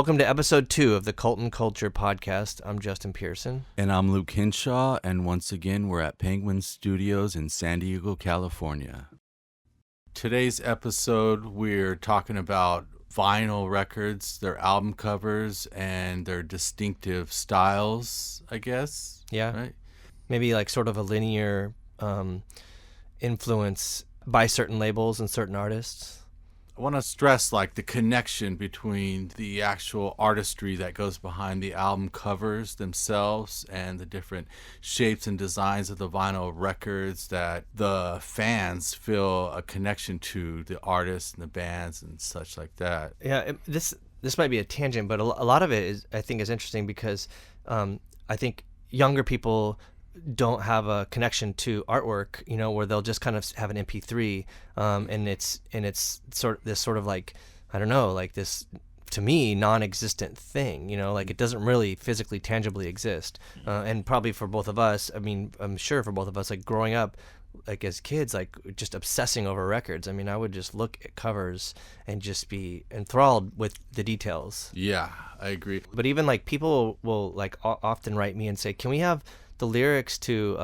Welcome to episode 2 of the Cult and Culture podcast. I'm Justin Pearson. And I'm Luke Henshaw, and once again, we're at Penguin Studios in San Diego, California. Today's episode, we're talking about vinyl records, their album covers, and their distinctive styles, I guess. Yeah. Right? Maybe like sort of a linear influence by certain labels and certain artists. I want to stress like the connection between the actual artistry that goes behind the album covers themselves and the different shapes and designs of the vinyl records, that the fans feel a connection to the artists and the bands and such like that. Yeah, this might be a tangent, but a lot of it is, I think, is interesting because I think younger people don't have a connection to artwork, you know, where they'll just kind of have an MP3, and it's sort of like, I don't know, like this, to me, non-existent thing, you know, like it doesn't really physically, tangibly exist. And probably for both of us, I mean, I'm sure for both of us, like growing up, like as kids, like just obsessing over records. I mean, I would just look at covers and just be enthralled with the details. Yeah, I agree. But even like people will like often write me and say, can we have the lyrics to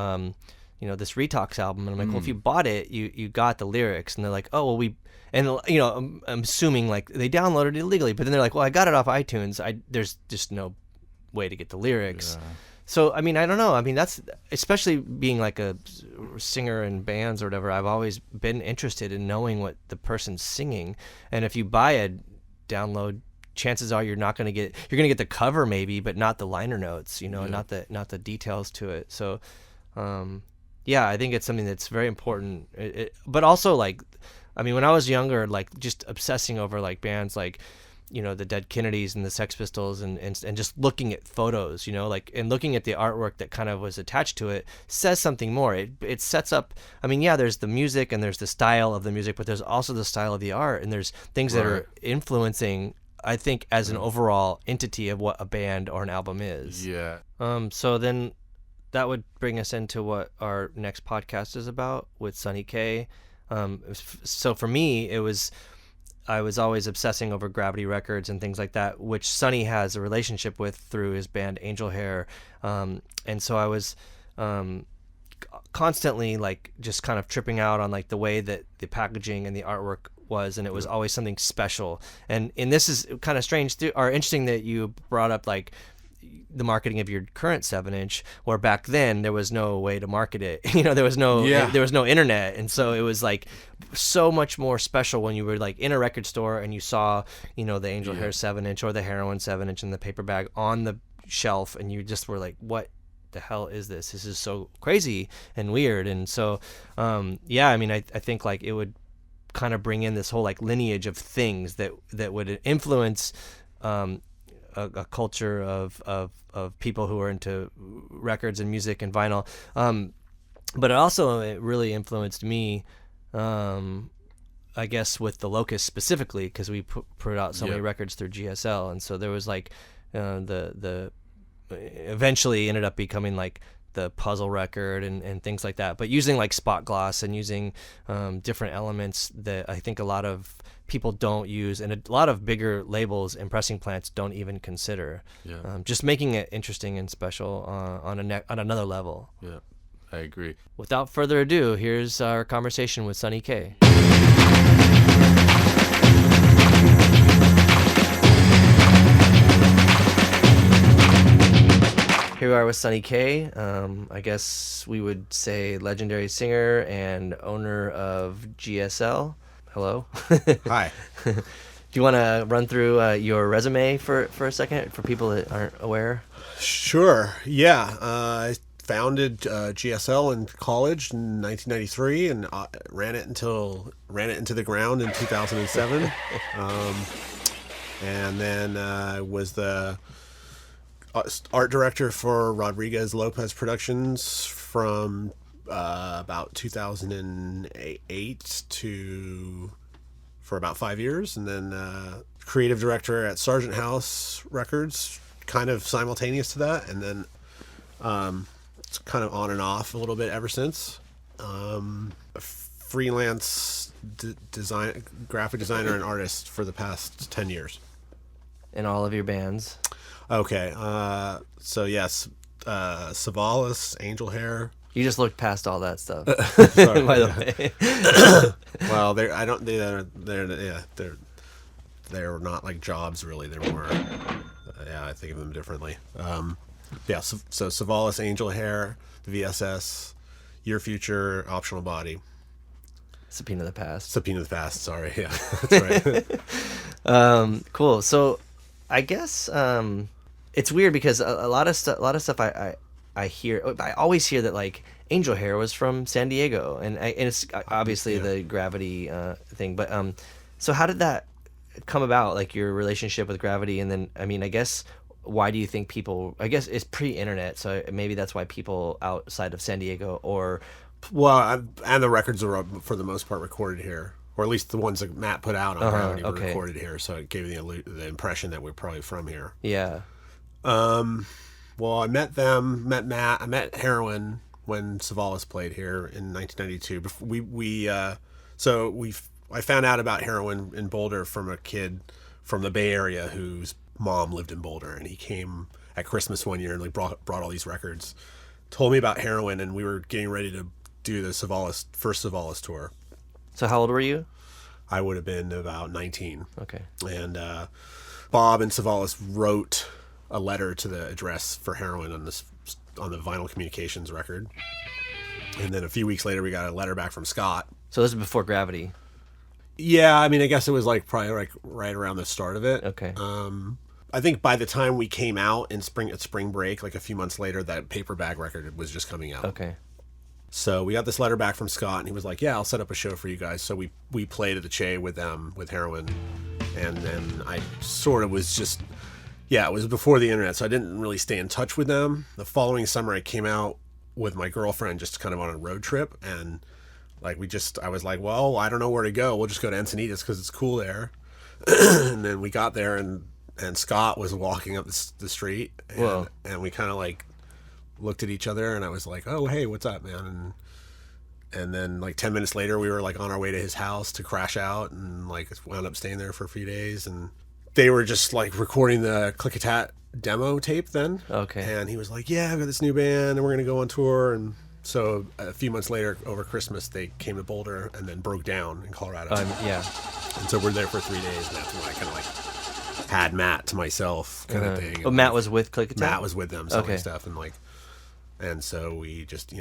this Retox album? And I'm like, well, if you bought it, you got the lyrics. And they're like, oh, well, I'm assuming like they downloaded it illegally, but then they're like, well, I got it off iTunes. There's just no way to get the lyrics. Yeah. So I mean, I don't know. I mean, that's, especially being like a singer in bands or whatever, I've always been interested in knowing what the person's singing. And if you buy a download, chances are you're going to get the cover maybe, but not the liner notes, you know, yeah. not the details to it. So, yeah, I think it's something that's very important. But also, like, I mean, when I was younger, like just obsessing over like bands like, you know, the Dead Kennedys and the Sex Pistols and just looking at photos, you know, like, and looking at the artwork that kind of was attached to it says something more. It sets up, I mean, yeah, there's the music and there's the style of the music, but there's also the style of the art, and there's things that are influencing, I think, as an overall entity of what a band or an album is. Yeah. So then that would bring us into what our next podcast is about with Sonny Kay. So for me, I was always obsessing over Gravity Records and things like that, which Sonny has a relationship with through his band Angelhair. And so I was constantly like just kind of tripping out on like the way that the packaging and the artwork was, and it was always something special. And this is kind of strange or interesting that you brought up like the marketing of your current 7-inch, where back then there was no way to market it. You know, there was no internet, and so it was like so much more special when you were like in a record store and you saw, you know, the Angelhair 7-inch or the Heroin 7-inch in the paper bag on the shelf, and you just were like, what the hell is this? This is so crazy and weird. And so yeah, I mean, I think like it would kind of bring in this whole like lineage of things that would influence a culture of people who are into records and music and vinyl. But it really influenced me, I guess, with the Locust specifically, because we put out so many records through GSL, and so there was like the eventually ended up becoming like the puzzle record and things like that, but using like spot gloss and using different elements that I think a lot of people don't use, and a lot of bigger labels and pressing plants don't even consider. Just making it interesting and special on another level. Yeah, I agree. Without further ado, here's our conversation with Sonny Kay. Here we are with Sonny Kay. I guess we would say legendary singer and owner of GSL. Hello. Hi. Do you want to run through your resume for a second for people that aren't aware? Sure. Yeah. I founded GSL in college in 1993 and ran it into the ground in 2007. And then was the art director for Rodriguez Lopez Productions from about 2008 for about 5 years, and then creative director at Sargent House Records, kind of simultaneous to that, and then it's kind of on and off a little bit ever since. A freelance graphic designer and artist for the past 10 years. in all of your bands? Okay. So yes, Savalas, Angelhair. You just looked past all that stuff. Sorry, by the way. Well, they're not like jobs really. They're more. I think of them differently. So Savalas, Angelhair, the VSS, Your Future, Optional Body. Subpoena the Past. Subpoena the Past. Sorry, yeah, that's right. Cool. So, I guess it's weird because a lot of stuff I hear. I always hear that like Angelhair was from San Diego, and it's obviously the Gravity thing. But so how did that come about? Like your relationship with Gravity, and then I guess. Why do you think people? I guess it's pre-internet, so maybe that's why people outside of San Diego or. Well, and the records are for the most part recorded here, or at least the ones that Matt put out on Gravity were recorded here, so it gave you the impression that we're probably from here. Yeah. Well, I met Matt. I met Heroin when Savalas played here in 1992. I found out about Heroin in Boulder from a kid from the Bay Area whose mom lived in Boulder, and he came at Christmas one year and like brought all these records, told me about Heroin, and we were getting ready to do the first Savalas tour. So how old were you? I would have been about 19. Okay. And Bob and Savalas wrote a letter to the address for Heroin on the Vinyl Communications record, and then a few weeks later we got a letter back from Scott. So this is before Gravity. Yeah, I guess it was like probably like right around the start of it. Okay. I think by the time we came out at spring break, like a few months later, that Paper Bag record was just coming out. Okay. So we got this letter back from Scott, and he was like, "Yeah, I'll set up a show for you guys." So we played at the Che with them with Heroin, and then I sort of was just, it was before the internet, so I didn't really stay in touch with them. The following summer, I came out with my girlfriend just kind of on a road trip, and like I was like, well, I don't know where to go. We'll just go to Encinitas because it's cool there. And then we got there, and Scott was walking up the street, and we kind of like looked at each other, and I was like, oh, hey, what's up, man? And then like 10 minutes later, we were like on our way to his house to crash out, and like wound up staying there for a few days. And they were just like recording the Click-a-Tat demo tape then. Okay. And he was like, yeah, I've got this new band, and we're going to go on tour. And so a few months later, over Christmas, they came to Boulder and then broke down in Colorado. Yeah. And so we're there for 3 days, and that's when I kind of like had Matt to myself kind of thing. Oh, Matt was with Click-a-Tat? Matt was with them selling stuff, and so we just,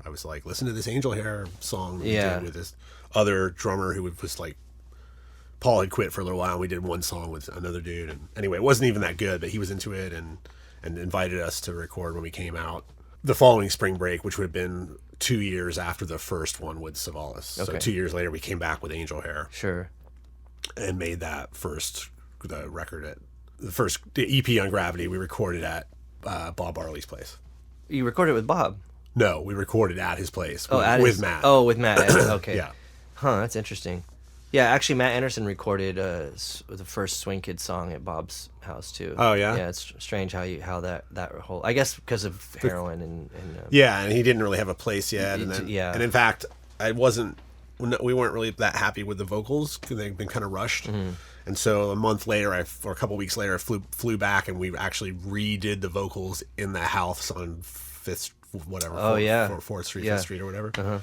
I was like, listen to this Angelhair song we did with this other drummer who was like, Paul had quit for a little while, and we did one song with another dude, and anyway, it wasn't even that good, but he was into it and invited us to record when we came out the following spring break, which would have been 2 years after the first one with Savalas. Okay. So 2 years later, we came back with Angelhair. Sure. And made the EP on Gravity we recorded at Bob Barley's place. You recorded with Bob? No, we recorded at his place with Matt. Oh, with Matt. Okay. Yeah. Huh, that's interesting. Yeah, actually, Matt Anderson recorded the first Swing Kids song at Bob's house too. Oh yeah. Yeah, it's strange how that whole. I guess because of Heroin and and he didn't really have a place yet, and in fact, we weren't really that happy with the vocals because they'd been kind of rushed, and so a month later, or a couple weeks later, I flew back, and we actually redid the vocals in the house on 4th Street, 5th Street, or whatever,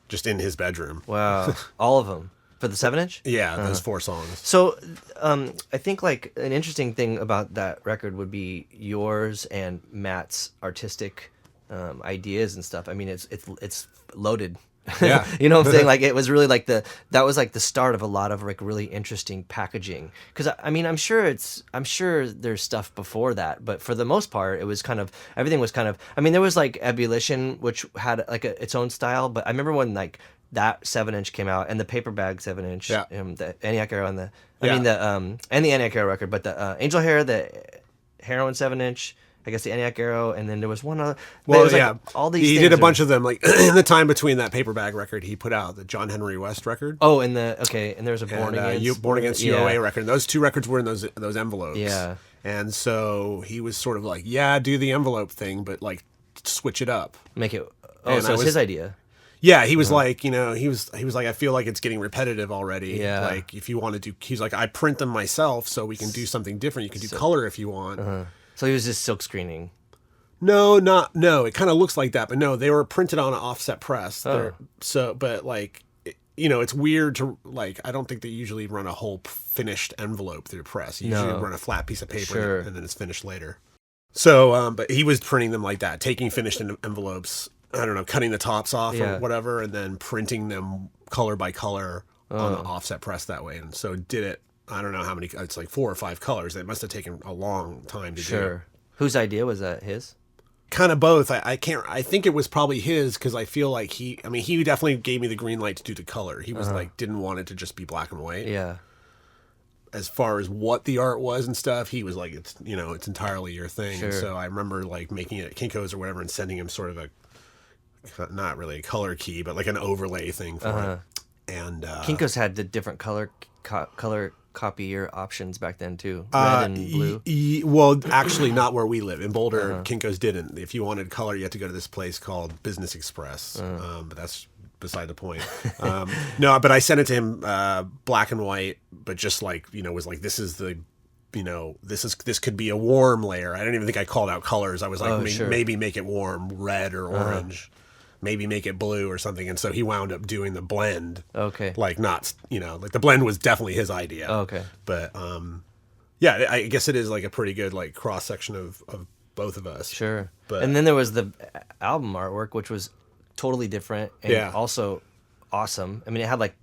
just in his bedroom. Wow, all of them. For the 7-inch? Yeah, those 4 songs. So, I think like an interesting thing about that record would be yours and Matt's artistic ideas and stuff. I mean, it's loaded. Yeah. You know what I'm saying? Like it was really like that was like the start of a lot of like really interesting packaging. Because I mean, I'm sure there's stuff before that, but for the most part, it was everything was kind of. I mean, there was like Ebullition, which had like its own style. But I remember when like that 7-inch came out and the Paper Bag 7-inch, the Eniac Arrow and and the Eniac Arrow record, but the Angelhair, the Heroin 7-inch. I guess the Eniac Arrow, and then there was one other. Well, all these. He did a bunch of them. Like in the time between that Paper Bag record, he put out the John Henry West record. Oh, and there was a Born Against UOA record. Those 2 records were in those envelopes. Yeah. And so he was sort of like, do the envelope thing, but like switch it up. Make it. Oh, so it was his idea. Yeah, he was like, he was like, I feel like it's getting repetitive already. Yeah. Like, if you want to do, he's like, I print them myself so we can do something different. You can do color if you want. So he was just silk screening. No, it kind of looks like that, but no, they were printed on an offset press. But like, it's weird to, like, I don't think they usually run a whole finished envelope through press. You usually run a flat piece of paper and then it's finished later. So, but he was printing them like that, taking finished envelopes, I don't know, cutting the tops off or whatever, and then printing them color by color on an offset press that way. And so did it, I don't know how many, it's like 4 or 5 colors. It must have taken a long time to do. Whose idea was that? His? Kind of both. I think it was probably his, because I feel like he definitely gave me the green light to do the color. He was like, didn't want it to just be black and white. Yeah. As far as what the art was and stuff, he was like, it's entirely your thing. Sure. So I remember like making it at Kinko's or whatever and sending him sort of not really a color key, but like an overlay thing for it. And Kinko's had the different color copier options back then too, red and blue. Well, actually, not where we live in Boulder. Kinko's didn't. If you wanted color, you had to go to this place called Business Express. But that's beside the point. No, but I sent it to him black and white, but just like, was like, this is the, this could be a warm layer. I didn't even think I called out colors. I was like, maybe make it warm red or orange, maybe make it blue or something. And so he wound up doing the blend. Okay. Like not, like the blend was definitely his idea. Okay. But yeah, I guess it is like a pretty good like cross section of both of us. Sure. But, and then there was the album artwork, which was totally different and also awesome. I mean, it had like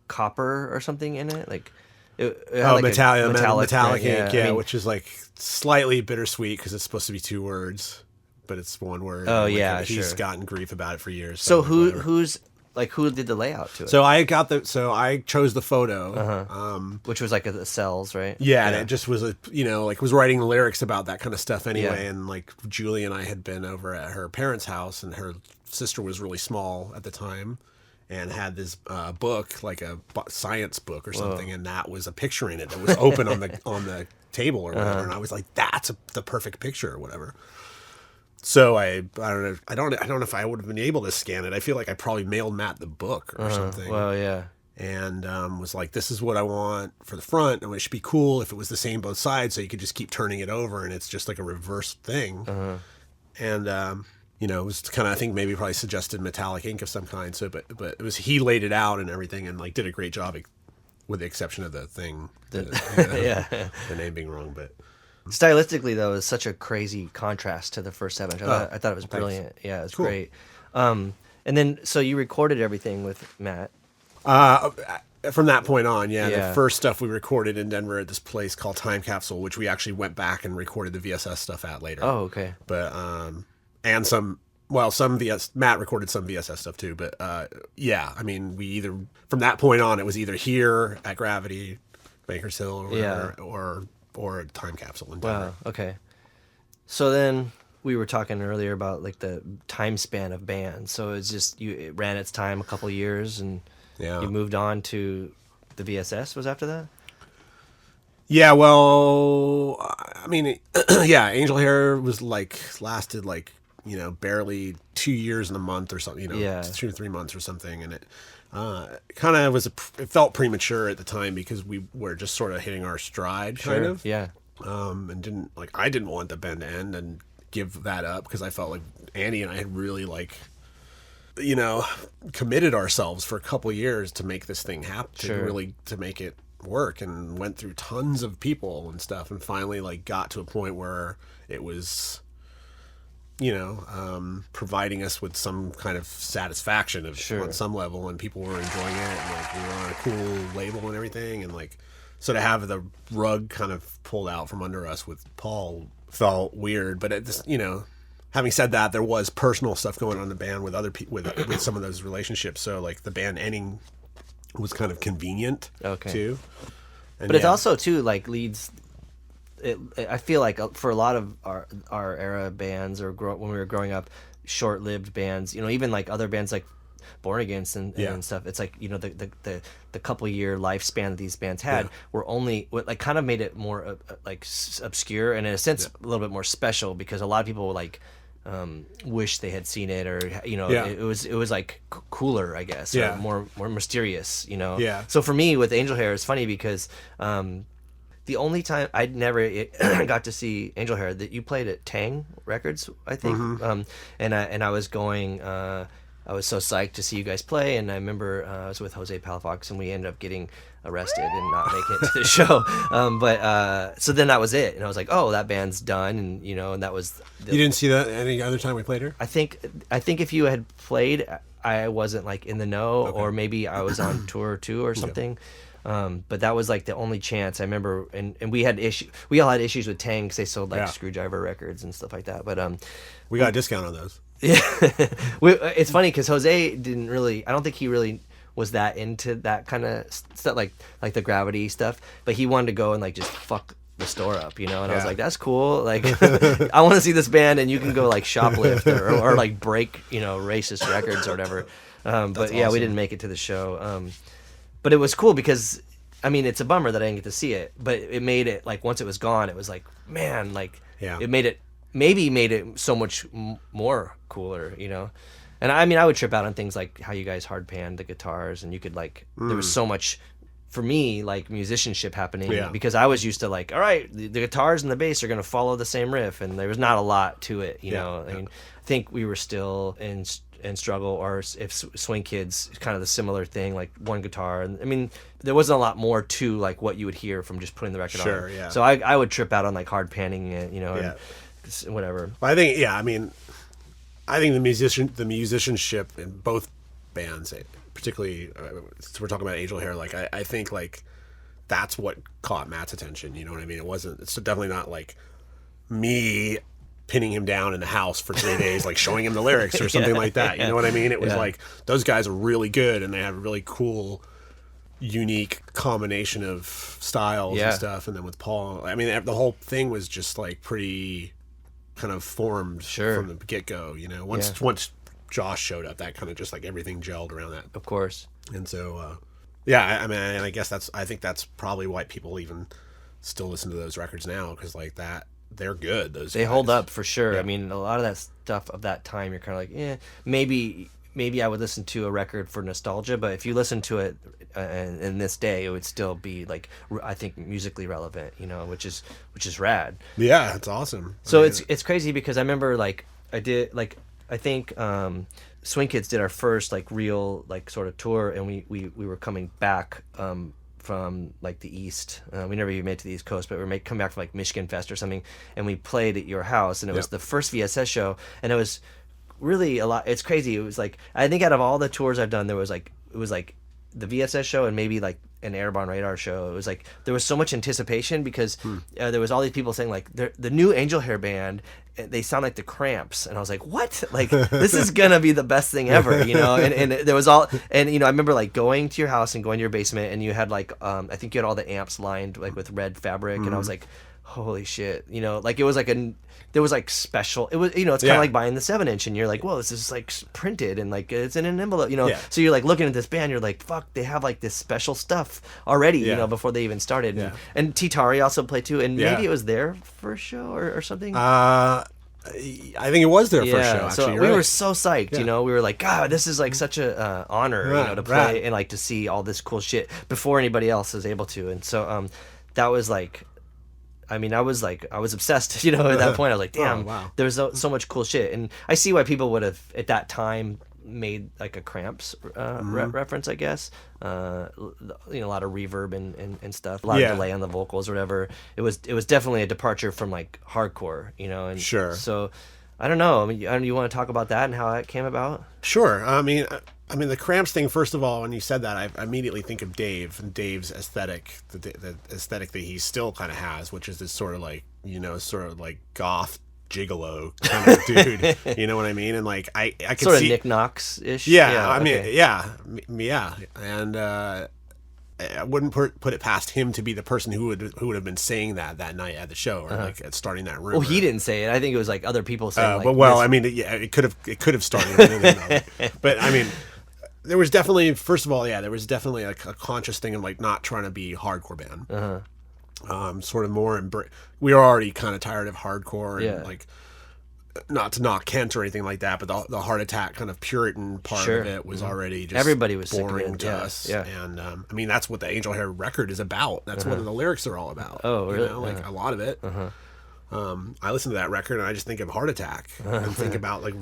copper or something in it, like it had like metallic ink, I mean, which is like slightly bittersweet because it's supposed to be 2 words, but it's 1 word. Oh, like, yeah, he's gotten grief about it for years. So who did the layout to it? So I chose the photo, which was like the cells, right? Yeah, and it just was was writing lyrics about that kind of stuff anyway. And like Julie and I had been over at her parents' house, and her sister was really small at the time and had this book, like a science book or something, and that was a picture in it that was open on the table or whatever. And I was like, that's the perfect picture or whatever. So I don't know if I would have been able to scan it. I feel like I probably mailed Matt the book or something. Well, yeah. And was like, this is what I want for the front, and it should be cool if it was the same both sides, so you could just keep turning it over and it's just like a reverse thing. And it was kind of, I think maybe probably suggested metallic ink of some kind. So, but it was, he laid it out and everything and like did a great job, with the exception of the thing, the name being wrong. But stylistically, though, it's such a crazy contrast to the first 7. I thought it was brilliant. Thanks. Yeah, it was great. And then, so you recorded everything with Matt. From that point on, the first stuff we recorded in Denver at this place called Time Capsule, which we actually went back and recorded the VSS stuff at later. Oh, okay. But and some Matt recorded some VSS stuff too. But I mean, we either from that point on, it was either here at Gravity, Bankers Hill, or whatever, or Time Capsule in Denver. Wow. Okay. So then we were talking earlier about like the time span of bands. So it's just it ran its time a couple years, and you moved on to the VSS. Was after that? Yeah. Well, I mean, Angelhair was lasted barely 2 years and a month or something. 2 or 3 months or something, and it kind of was. It felt premature at the time because we were just sort of hitting our stride, kind of. Yeah. And I didn't want the band to end and give that up because I felt like Andy and I had really committed ourselves for a couple of years to make this thing happen, to make it work, and went through tons of people and stuff, and finally got to a point where it was providing us with some kind of satisfaction on some level, and people were enjoying it, and we were on a cool label and everything, and so to have the rug kind of pulled out from under us with Paul felt weird. But it just, having said that, there was personal stuff going on in the band with other people, with some of those relationships, so the band ending was kind of convenient too. And but it's also too leads. I feel like for a lot of our era bands, or when we were growing up, short-lived bands, even other bands like Born Against and stuff, it's the couple year lifespan that these bands had were only kind of made it more obscure, and in a sense a little bit more special, because a lot of people wish they had seen it, or Yeah. it was like cooler, I guess, Yeah. or more mysterious, Yeah. So for me with Angelhair, it's funny because the only time I'd never got to see Angelhair, that you played at Tang Records, I think, and I was going. I was so psyched to see you guys play, and I remember I was with Jose Palafox, and we ended up getting arrested and not making it to the show. But so then that was it, and I was like, oh, that band's done, and and that was. You didn't see that any other time we played here? I think if you had played, I wasn't like in the know, or maybe I was on tour too or something. But that was like the only chance I remember, and we had we all had issues with Tang because they sold like Screwdriver records and stuff like that. But we got a discount on those. Yeah, it's funny because Jose didn't really. I don't think he really was that into that kind of stuff, like the Gravity stuff. But he wanted to go and like just fuck the store up, And I was like, that's cool. Like, I want to see this band, and you can go like shoplift or like break, racist records or whatever. But yeah, awesome. we didn't make it to the show. But it was cool because, I mean, it's a bummer that I didn't get to see it. But it made it like once it was gone, it was like, man, like it made it. Maybe made it so much more cooler, And I mean, I would trip out on things like how you guys hard panned the guitars, and you could like there was so much for me like musicianship happening because I was used to like, all right, the guitars and the bass are going to follow the same riff, and there was not a lot to it, know. I mean, I think we were still in struggle, or if Swing Kids, kind of the similar thing, like one guitar, and I mean, there wasn't a lot more to like what you would hear from just putting the record on. Yeah. So I would trip out on like hard panning it, and whatever. I think I think the musicianship in both bands, particularly since we're talking about Angelhair, like I think like that's what caught Matt's attention. You know what I mean? It's definitely not like me pinning him down in the house for 3 days, like showing him the lyrics or something like that. You know what I mean? It was like those guys are really good, and they have a really cool, unique combination of styles and stuff. And then with Paul, I mean, the whole thing was just like pretty kind of formed from the get-go, once Josh showed up, that kind of just like everything gelled around that, of course. And so I mean, and I guess I think that's probably why people even still listen to those records now, because like that, they're good. They hold up for sure. I mean, a lot of that stuff of that time, you're kind of like, maybe I would listen to a record for nostalgia, but if you listen to it in this day, it would still be like, I think, musically relevant, which is rad. Yeah, it's awesome. So it's crazy because I remember like I think Swing Kids did our first like real like sort of tour, and we were coming back from like the East. We never even made it to the East Coast, but we were coming back from like Michigan Fest or something, and we played at your house, and it was the first VSS show, and it was really a lot. It's crazy. It was like, I think out of all the tours I've done, it was like the VSS show and maybe like an Airborne Radar show. It was like there was so much anticipation because there was all these people saying like the new Angelhair band, they sound like the Cramps, and I was like, what? Like this is gonna be the best thing ever, And there was all, and I remember like going to your house and going to your basement, and you had like I think you had all the amps lined like with red fabric, and I was like, holy shit, like it was like there was like special, it was, it's kind of like buying the 7-inch, and you're like, whoa, this is like printed and like it's in an envelope, so you're like looking at this band, you're like, fuck, they have like this special stuff already, before they even started. And Titari also played too, and maybe it was their first show or something. I think it was their first show, actually. So we were so psyched, we were like, God, this is like such a honor, to play and like to see all this cool shit before anybody else is able to. And so that was like, I mean, I was obsessed, at that point. I was like, damn, there's so much cool shit. And I see why people would have at that time made like a Cramps reference, I guess. A lot of reverb and stuff, a lot of delay on the vocals or whatever. It was definitely a departure from like hardcore, and sure. So I don't know. I mean, you want to talk about that and how that came about? Sure. I mean, the Cramps thing, first of all, when you said that, I immediately think of Dave and Dave's aesthetic, the aesthetic that he still kind of has, which is this sort of like, sort of like goth gigolo kind of dude. You know what I mean? And like, I could sort see... of Nick Knox-ish? Yeah, I mean, yeah. And I wouldn't put it past him to be the person who would have been saying that night at the show, or like at starting that rumor. Well, he didn't say it. I think it was like other people saying. I mean, it could have started. But I mean, there was definitely, first of all, there was definitely a conscious thing of like not trying to be a hardcore band. Sort of more we were already kind of tired of hardcore, and like not to knock Kent or anything like that, but the heart attack kind of Puritan part Sure. of it was already just Everybody was sick of boring it, to yeah, us. yeah. And I mean, that's what the Angelhair record is about. That's what the lyrics are all about. Oh, really? You know, like a lot of it. I listen to that record and I just think of heart attack and think about like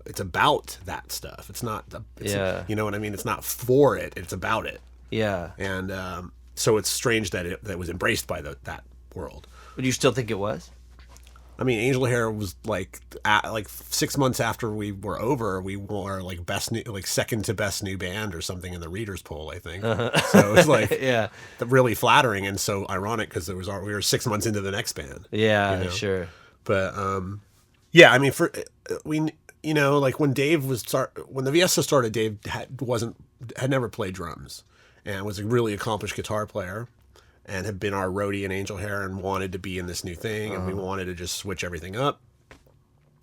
it's about that stuff. It's not. You know what I mean? It's not for it. It's about it. Yeah. And so it's strange that it was embraced by that world. But do you still think it was? I mean, Angelhair was like 6 months after we were over, we were like second to best new band or something in the readers poll, I think. So it was like really flattering and so ironic because we were 6 months into the next band. Yeah, you know? sure. But yeah, I mean, like when when the VSS started, Dave had never played drums and was a really accomplished guitar player. And had been our roadie in Angelhair and wanted to be in this new thing, and we wanted to just switch everything up.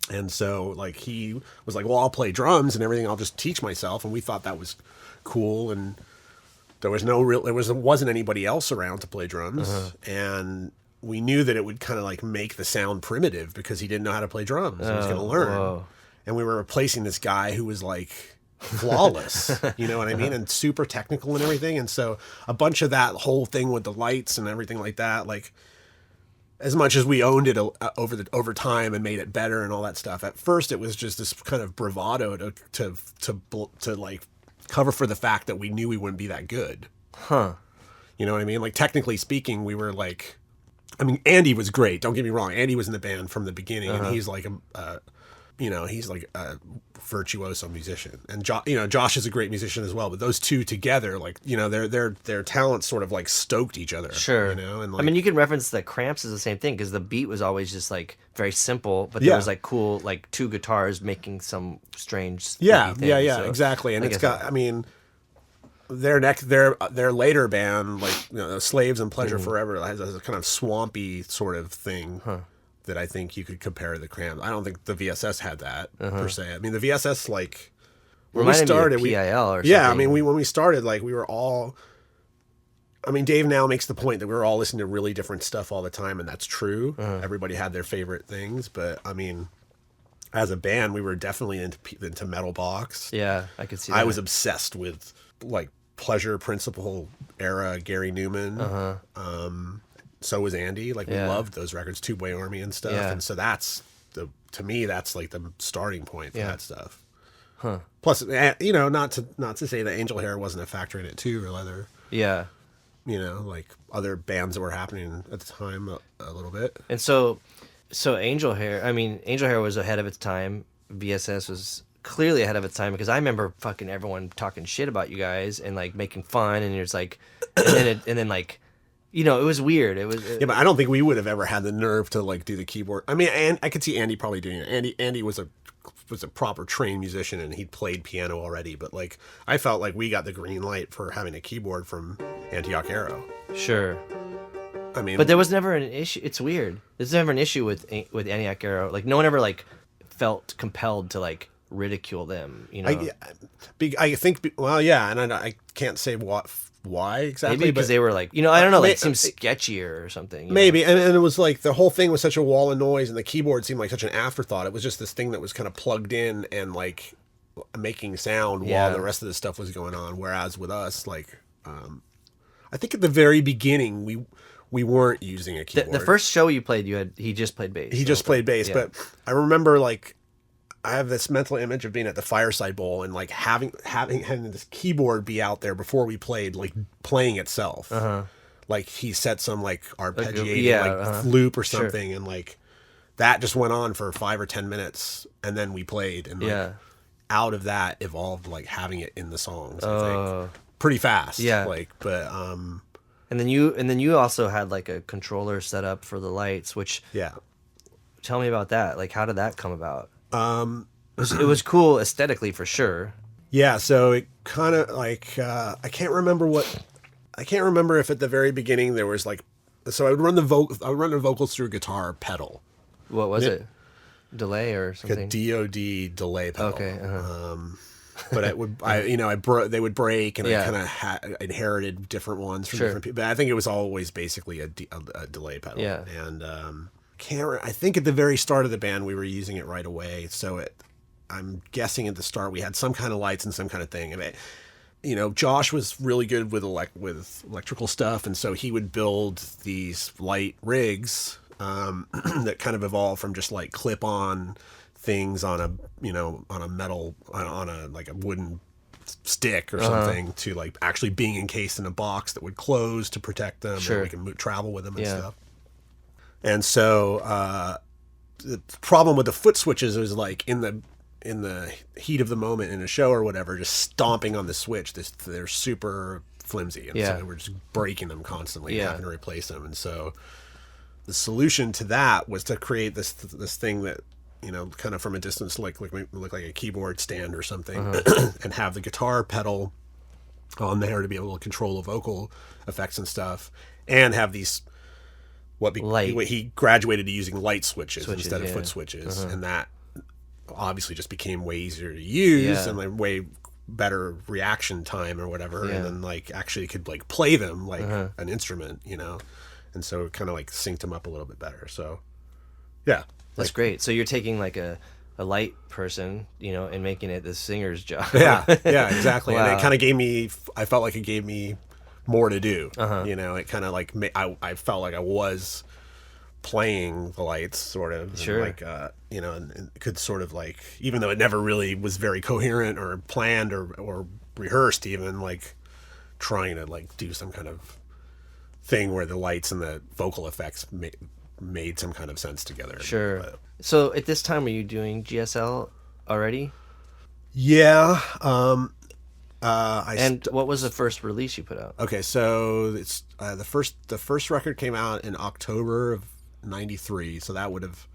And so, like, he was like, "Well, I'll play drums and everything. I'll just teach myself." And we thought that was cool. And there wasn't anybody else around to play drums, and we knew that it would kind of like make the sound primitive because he didn't know how to play drums. He was going to learn, and we were replacing this guy who was like flawless, you know what I mean, and super technical and everything. And so a bunch of that whole thing with the lights and everything like that, like as much as we owned it over time and made it better and all that stuff, at first it was just this kind of bravado to like cover for the fact that we knew we wouldn't be that good. You know what I mean? Like technically speaking, we were like, I mean, Andy was great. Don't get me wrong. Andy was in the band from the beginning, and he's like he's like a virtuoso musician, and Josh is a great musician as well. But those two together, like, you know, their talents sort of like stoked each other. Sure. You know, and like, I mean, you can reference the Cramps as the same thing because the beat was always just like very simple, but there was like cool like two guitars making some strange things, so, exactly. And it's got, I mean, their later band, like, you know, Slaves and Pleasure Forever, has a kind of swampy sort of thing. That I think you could compare to the Cramps. I don't think the VSS had that per se. I mean, the VSS, like, when we started, PIL or something. Yeah, I mean, when we started, like, we were all. I mean, Dave now makes the point that we were all listening to really different stuff all the time, and that's true. Everybody had their favorite things, but I mean, as a band, we were definitely into Metal Box. Yeah, I could see that. I was obsessed with like Pleasure Principle era Gary Newman. So was Andy. Like, we loved those records, Two Boy Army and stuff. And so to me, that's like the starting point for that stuff. Plus, you know, not to say that Angelhair wasn't a factor in it too, or other, you know, like other bands that were happening at the time a little bit. And so Angelhair was ahead of its time. VSS was clearly ahead of its time because I remember fucking everyone talking shit about you guys and like making fun, and it's like, and then like, you know, it was weird. It was but I don't think we would have ever had the nerve to like do the keyboard. I mean, and I could see Andy probably doing it. Andy was a proper trained musician, and he'd played piano already. But like, I felt like we got the green light for having a keyboard from Antioch Arrow. Sure. I mean, but there was never an issue. It's weird. There's never an issue with Antioch Arrow. Like, no one ever like felt compelled to like ridicule them. You know. I think. Well, yeah, and I can't say why exactly. Maybe because they were like, you know, I don't know, like it seems sketchier or something. Maybe, and it was like the whole thing was such a wall of noise, and the keyboard seemed like such an afterthought. It was just this thing that was kind of plugged in and like making sound while the rest of the stuff was going on. Whereas with us, like, I think at the very beginning we weren't using a keyboard. The first show you played, he just played bass. He just played bass, but I remember like, I have this mental image of being at the Fireside Bowl and like having this keyboard be out there before we played, like playing itself. Like he set some like arpeggiating loop or something, and like that just went on for 5 or 10 minutes, and then we played, and like, out of that evolved like having it in the songs. I think pretty fast. Yeah. Like, but and then you also had like a controller set up for the lights, which tell me about that. Like, how did that come about? It was cool aesthetically for sure. Yeah, so it kind of like I can't remember if at the very beginning there was like, so I would run the vocals through a guitar pedal. What was it? Delay or something? Like a DOD delay pedal. Okay. But it would, they would break, and I kind of inherited different ones from different people. But I think it was always basically a delay pedal. Yeah. And I think at the very start of the band we were using it right away. So I'm guessing at the start we had some kind of lights and some kind of thing. I mean, you know, Josh was really good with electrical stuff, and so he would build these light rigs that kind of evolved from just like clip-on things on a metal on a like a wooden stick or something to like actually being encased in a box that would close to protect them. Sure. And we can travel with them and stuff. And so the problem with the foot switches is like in the heat of the moment in a show or whatever, just stomping on the switch, they're super flimsy. And so we're just breaking them constantly, having to replace them. And so the solution to that was to create this thing that, you know, kind of from a distance, look like a keyboard stand or something, and have the guitar pedal on there to be able to control the vocal effects and stuff, and have these what he graduated to using light switches instead of foot switches, and that obviously just became way easier to use and like way better reaction time or whatever, and then like actually could like play them like an instrument, you know, and so it kind of like synced them up a little bit better. So yeah. That's great. So you're taking like a light person, you know, and making it the singer's job. Yeah, exactly. Wow. And it kind of I felt like it gave me more to do. You know, it kind of like, I felt like I was playing the lights sort of. Sure. And like, you know, and could sort of like, even though it never really was very coherent or planned or rehearsed even, like trying to like do some kind of thing where the lights and the vocal effects made some kind of sense together. Sure. But, so at this time, were you doing GSL already? Yeah. What was the first release you put out? Okay, so it's the first record came out in October of '93, so that would have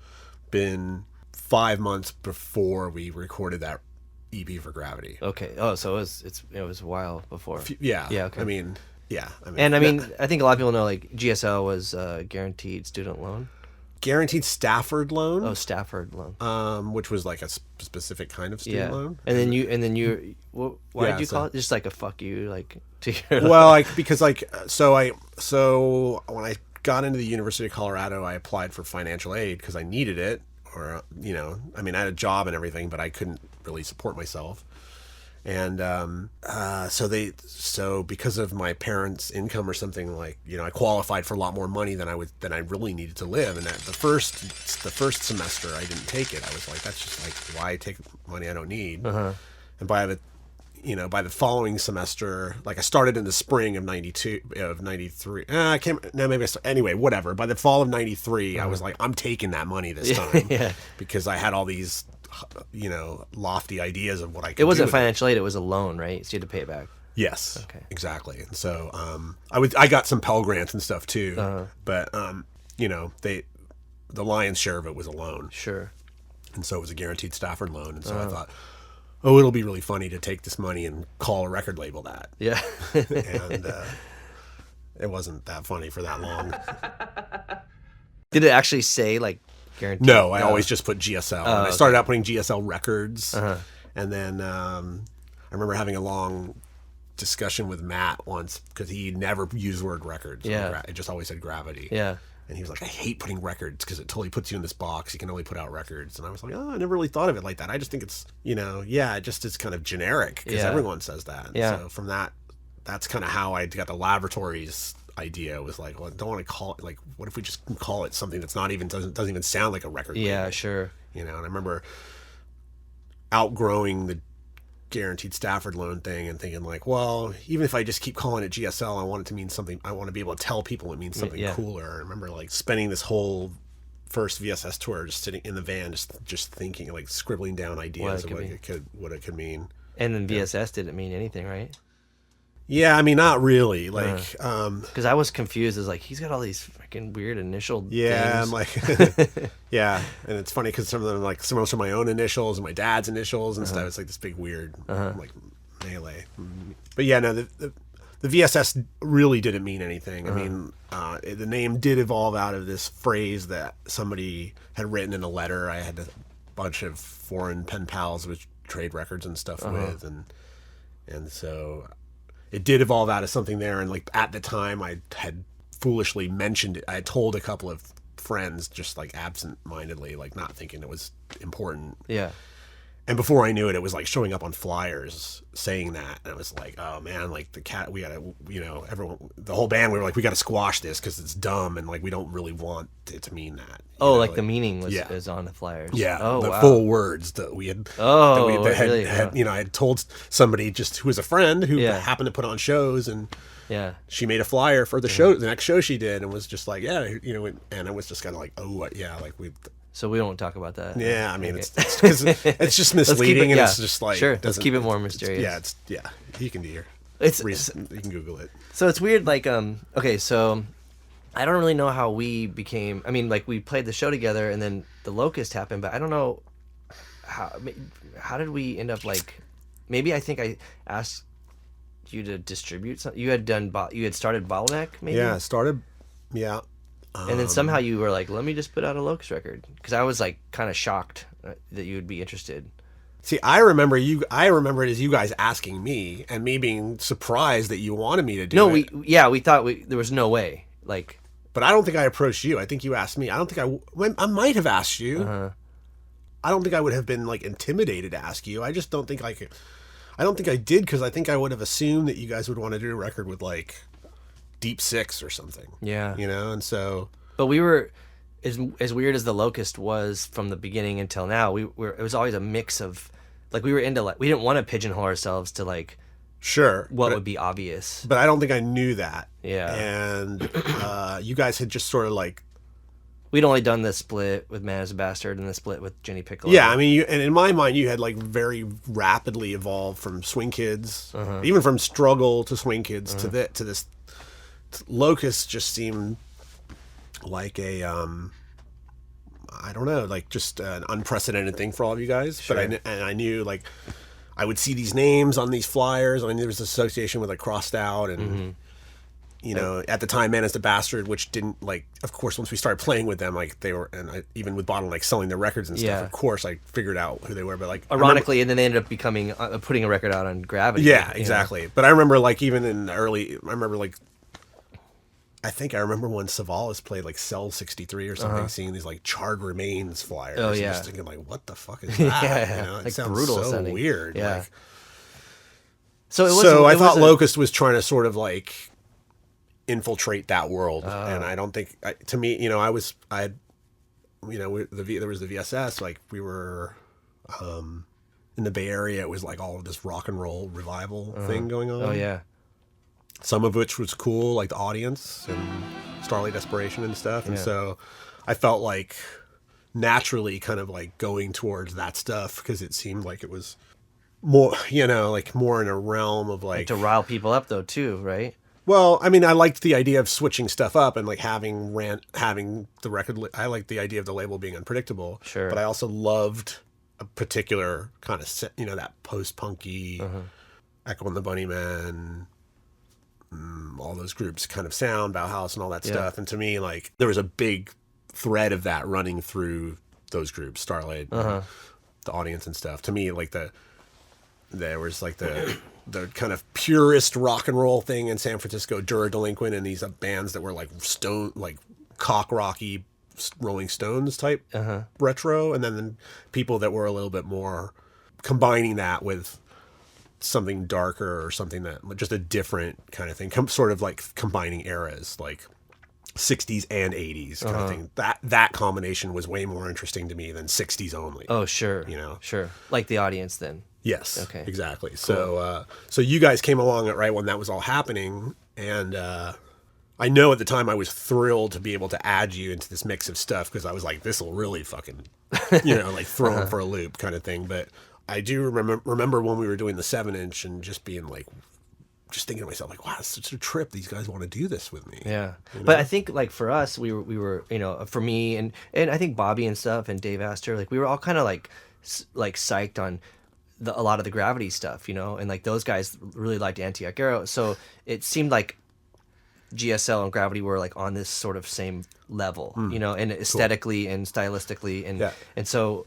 been 5 months before we recorded that EP for Gravity. Okay. Oh, so it was a while before. Yeah. Yeah. Okay. I mean, I think a lot of people know like GSL was guaranteed student loan. Guaranteed Stafford loan. Oh, Stafford loan. Which was like a specific kind of student loan. And then you why did you call it just like a fuck you like to your well, because so when I got into the University of Colorado, I applied for financial aid because I needed it, or you know, I mean, I had a job and everything, but I couldn't really support myself. And so because of my parents' income or something, like, you know, I qualified for a lot more money than I really needed to live. And at the first semester, I didn't take it. I was like, that's just like, why take money I don't need? And by the following semester, like I started in the spring of '93. Anyway, whatever. By the fall of '93, I was like, I'm taking that money this time because I had all these, you know, lofty ideas of what I could do. It wasn't financial aid, it was a loan, right? So you had to pay it back. Yes. Okay. Exactly. And so I got some Pell Grants and stuff too. But you know, the lion's share of it was a loan. Sure. And so it was a guaranteed Stafford loan. And so I thought, oh, it'll be really funny to take this money and call a record label that. Yeah. And it wasn't that funny for that long. Did it actually say like guaranteed? No, I always just put GSL. And I started out putting GSL Records. And then I remember having a long discussion with Matt once because he never used the word records. Yeah. It just always said Gravity. Yeah. And he was like, I hate putting records because it totally puts you in this box. You can only put out records. And I was like, oh, I never really thought of it like that. I just think it's, you know, it just is kind of generic because everyone says that. And so from that, that's kind of how I got the Laboratories idea. Was like, well, I don't want to call it, like, what if we just call it something that's not even, doesn't even sound like a record label? Yeah, sure. You know, and I remember outgrowing the guaranteed Stafford loan thing and thinking like, well, even if I just keep calling it GSL, I want it to mean something. I want to be able to tell people it means something cooler. I remember like spending this whole first VSS tour just sitting in the van, just thinking, like scribbling down ideas of what it could mean. And then VSS didn't mean anything, right? Yeah, I mean, not really. Like, because I was confused. As like, he's got all these freaking weird initial. Yeah, things. I'm like, yeah, and it's funny because some of them like some of my own initials and my dad's initials and stuff. It's like this big weird like melee. But yeah, no, the VSS really didn't mean anything. I mean, the name did evolve out of this phrase that somebody had written in a letter. I had a bunch of foreign pen pals with trade records and stuff with, and so it did evolve out of something there. And like at the time, I had foolishly mentioned it. I had told a couple of friends, just like absent-mindedly, like not thinking it was important. Yeah. And before I knew it, it was like showing up on flyers saying that. And I was like, oh man, like we gotta, everyone, the whole band, we were like, we gotta squash this because it's dumb and like we don't really want it to mean that. Like the meaning was on the flyers. Yeah. Oh, the wow. full words that we had. Oh, had, really? I had told somebody just who was a friend who Yeah. happened to put on shows, and Yeah. she made a flyer for the show, the next show she did, and was just like, yeah, and it was just kind of like, like we. So we won't talk about that. Yeah, I mean, Okay. it's just misleading, and it's just like sure. Let's keep it more mysterious. Yeah, you can do your you can Google it. So it's weird. Like, okay, so I don't really know how we became. I mean, like we played the show together, and then the Locust happened, but I don't know how did we end up like. Maybe I think I asked you to distribute something. You had started Bottleneck, maybe. Yeah, started. Yeah. And then somehow you were like, let me just put out a Locust record. Because I was like kind of shocked that you would be interested. See, I remember it as you guys asking me and me being surprised that you wanted me to do it. We thought there was no way. Like, but I don't think I approached you. I think you asked me. I don't think I might have asked you. Uh-huh. I don't think I would have been like intimidated to ask you. I just don't think I could. I don't think I did because I think I would have assumed that you guys would want to do a record with like Deep Six or something. Yeah. And so. But we were, as weird as the Locust was from the beginning until now, it was always a mix of, like we were into, like, we didn't want to pigeonhole ourselves to like, sure, what would be obvious. But I don't think I knew that. Yeah. And you guys had just sort of like. We'd only done the split with Man as a Bastard and the split with Jenny Piccolo. Yeah, I mean, and in my mind, you had like very rapidly evolved from Swing Kids, even from Struggle to Swing Kids to this. Locust just seemed like a, I don't know, like just an unprecedented thing for all of you guys. Sure. But I knew like I would see these names on these flyers. I mean, there was association with like Crossed Out and. At the time, Man as the Bastard, which didn't like. Of course, once we started playing with them, like they were, and even with Bottleneck selling their records and stuff. Yeah. Of course, I figured out who they were. But like, ironically, and then they ended up becoming putting a record out on Gravity. Yeah, exactly. But I remember like even in the early, I remember when Savalas played like Cell 63 or something, seeing these like Charred Remains flyers. Oh, and yeah. just thinking like, what the fuck is that? Yeah, It like sounds brutal so sounding. weird. Yeah. Like, So I thought Locust was trying to sort of like infiltrate that world, and I don't think to me, there was the VSS, like we were in the Bay Area. It was like all of this rock and roll revival thing going on. Oh yeah. Some of which was cool, like the Audience and Starlight Desperation and stuff. And Yeah. so I felt like naturally kind of like going towards that stuff because it seemed like it was more, like more in a realm of like To rile people up though too, right? well, I mean, I liked the idea of switching stuff up and like having the record. I liked the idea of the label being unpredictable. Sure. But I also loved a particular kind of that post-punky, Echo and the Bunnymen, all those groups kind of sound, Bauhaus and all that stuff. And to me, like there was a big thread of that running through those groups, Starlight, the Audience and stuff. To me, like there was like the kind of purist rock and roll thing in San Francisco, Dura Delinquent, and these bands that were like cock rocky Rolling Stones type retro, and then people that were a little bit more combining that with something darker or something that just a different kind of thing, sort of like combining eras, like 60s and 80s kind of thing. That combination was way more interesting to me than 60s only. Oh sure. Sure. Like the Audience then. Yes. Okay. Exactly. Cool. So you guys came along right when that was all happening, and I know at the time I was thrilled to be able to add you into this mix of stuff because I was like, this will really fucking, like throw them for a loop kind of thing. But I do remember when we were doing the 7-inch and just being like, just thinking to myself like, wow, it's such a trip. These guys want to do this with me. Yeah. But I think like for us, we were, for me and I think Bobby and stuff and Dave Astor, like we were all kind of like psyched on a lot of the Gravity stuff, and like those guys really liked Antioch Arrow. So it seemed like GSL and Gravity were like on this sort of same level, and aesthetically and stylistically. And so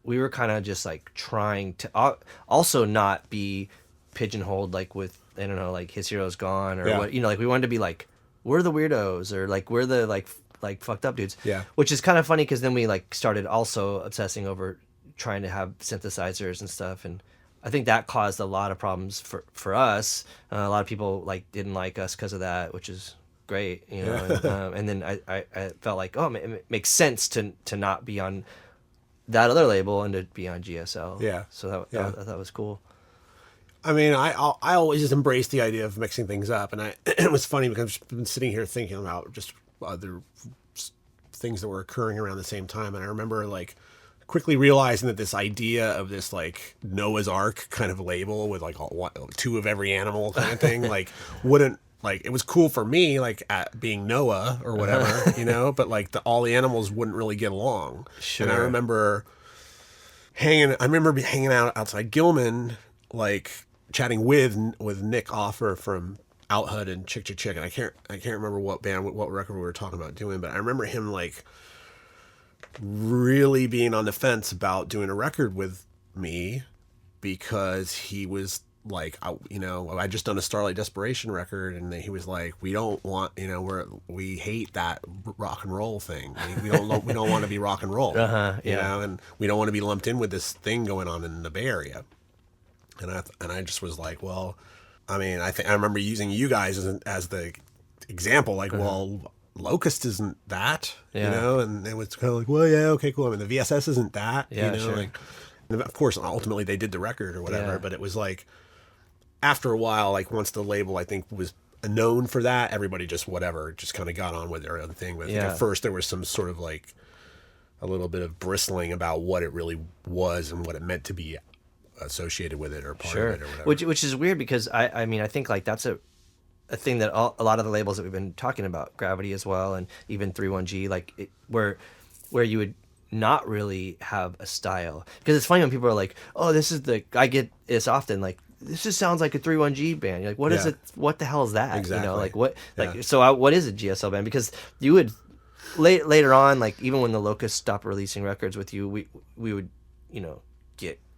we were kind of just like trying to also not be pigeonholed like with, I don't know, like His Hero's Gone or what, like we wanted to be like, we're the weirdos or like we're the like like fucked up dudes. Yeah. Which is kind of funny because then we like started also obsessing over trying to have synthesizers and stuff, and I think that caused a lot of problems for us. A lot of people like didn't like us because of that, which is great, you know. And then I felt like, oh, it makes sense to not be on that other label and to be on GSL. Yeah. So I thought that was cool. I mean, I always just embraced the idea of mixing things up, and it was funny because I've just been sitting here thinking about just other things that were occurring around the same time, and I remember like quickly realizing that this idea of this like Noah's Ark kind of label with like two of every animal kind of thing, like wouldn't like, it was cool for me like at being Noah or whatever, you know, but like all the animals wouldn't really get along. Sure. And I remember hanging out outside Gilman, like chatting with Nick Offer from Out Hud and Chick Chick Chick, and I can't remember what record we were talking about doing, but I remember him like really being on the fence about doing a record with me because he was like, I just done a Starlight Desperation record, and he was like, we don't want, we hate that rock and roll thing. We don't want to be rock and roll, you know, and we don't want to be lumped in with this thing going on in the Bay Area. And I just was like, well, I mean, I remember using you guys as the example, like, well, Locust isn't that, you know, and it was kind of like, well, yeah, okay, cool. I mean, the VSS isn't that, you know, sure. like, and of course, ultimately they did the record or whatever, but it was like, after a while, like once the label, I think, was known for that, everybody just kind of got on with their own thing. But I think at first there was some sort of like a little bit of bristling about what it really was and what it meant to be associated with it or part of it or whatever. Which is weird because I mean, I think like that's a thing that a lot of the labels that we've been talking about, Gravity as well, and even 31G, like where you would not really have a style. Because it's funny when people are like, oh, I get this often, like, this just sounds like a 31G band. You're like, what is it? What the hell is that? Exactly. You know, like what? Like so, what is a GSL band? Because you would later on, like even when the Locust stopped releasing records with you, we would,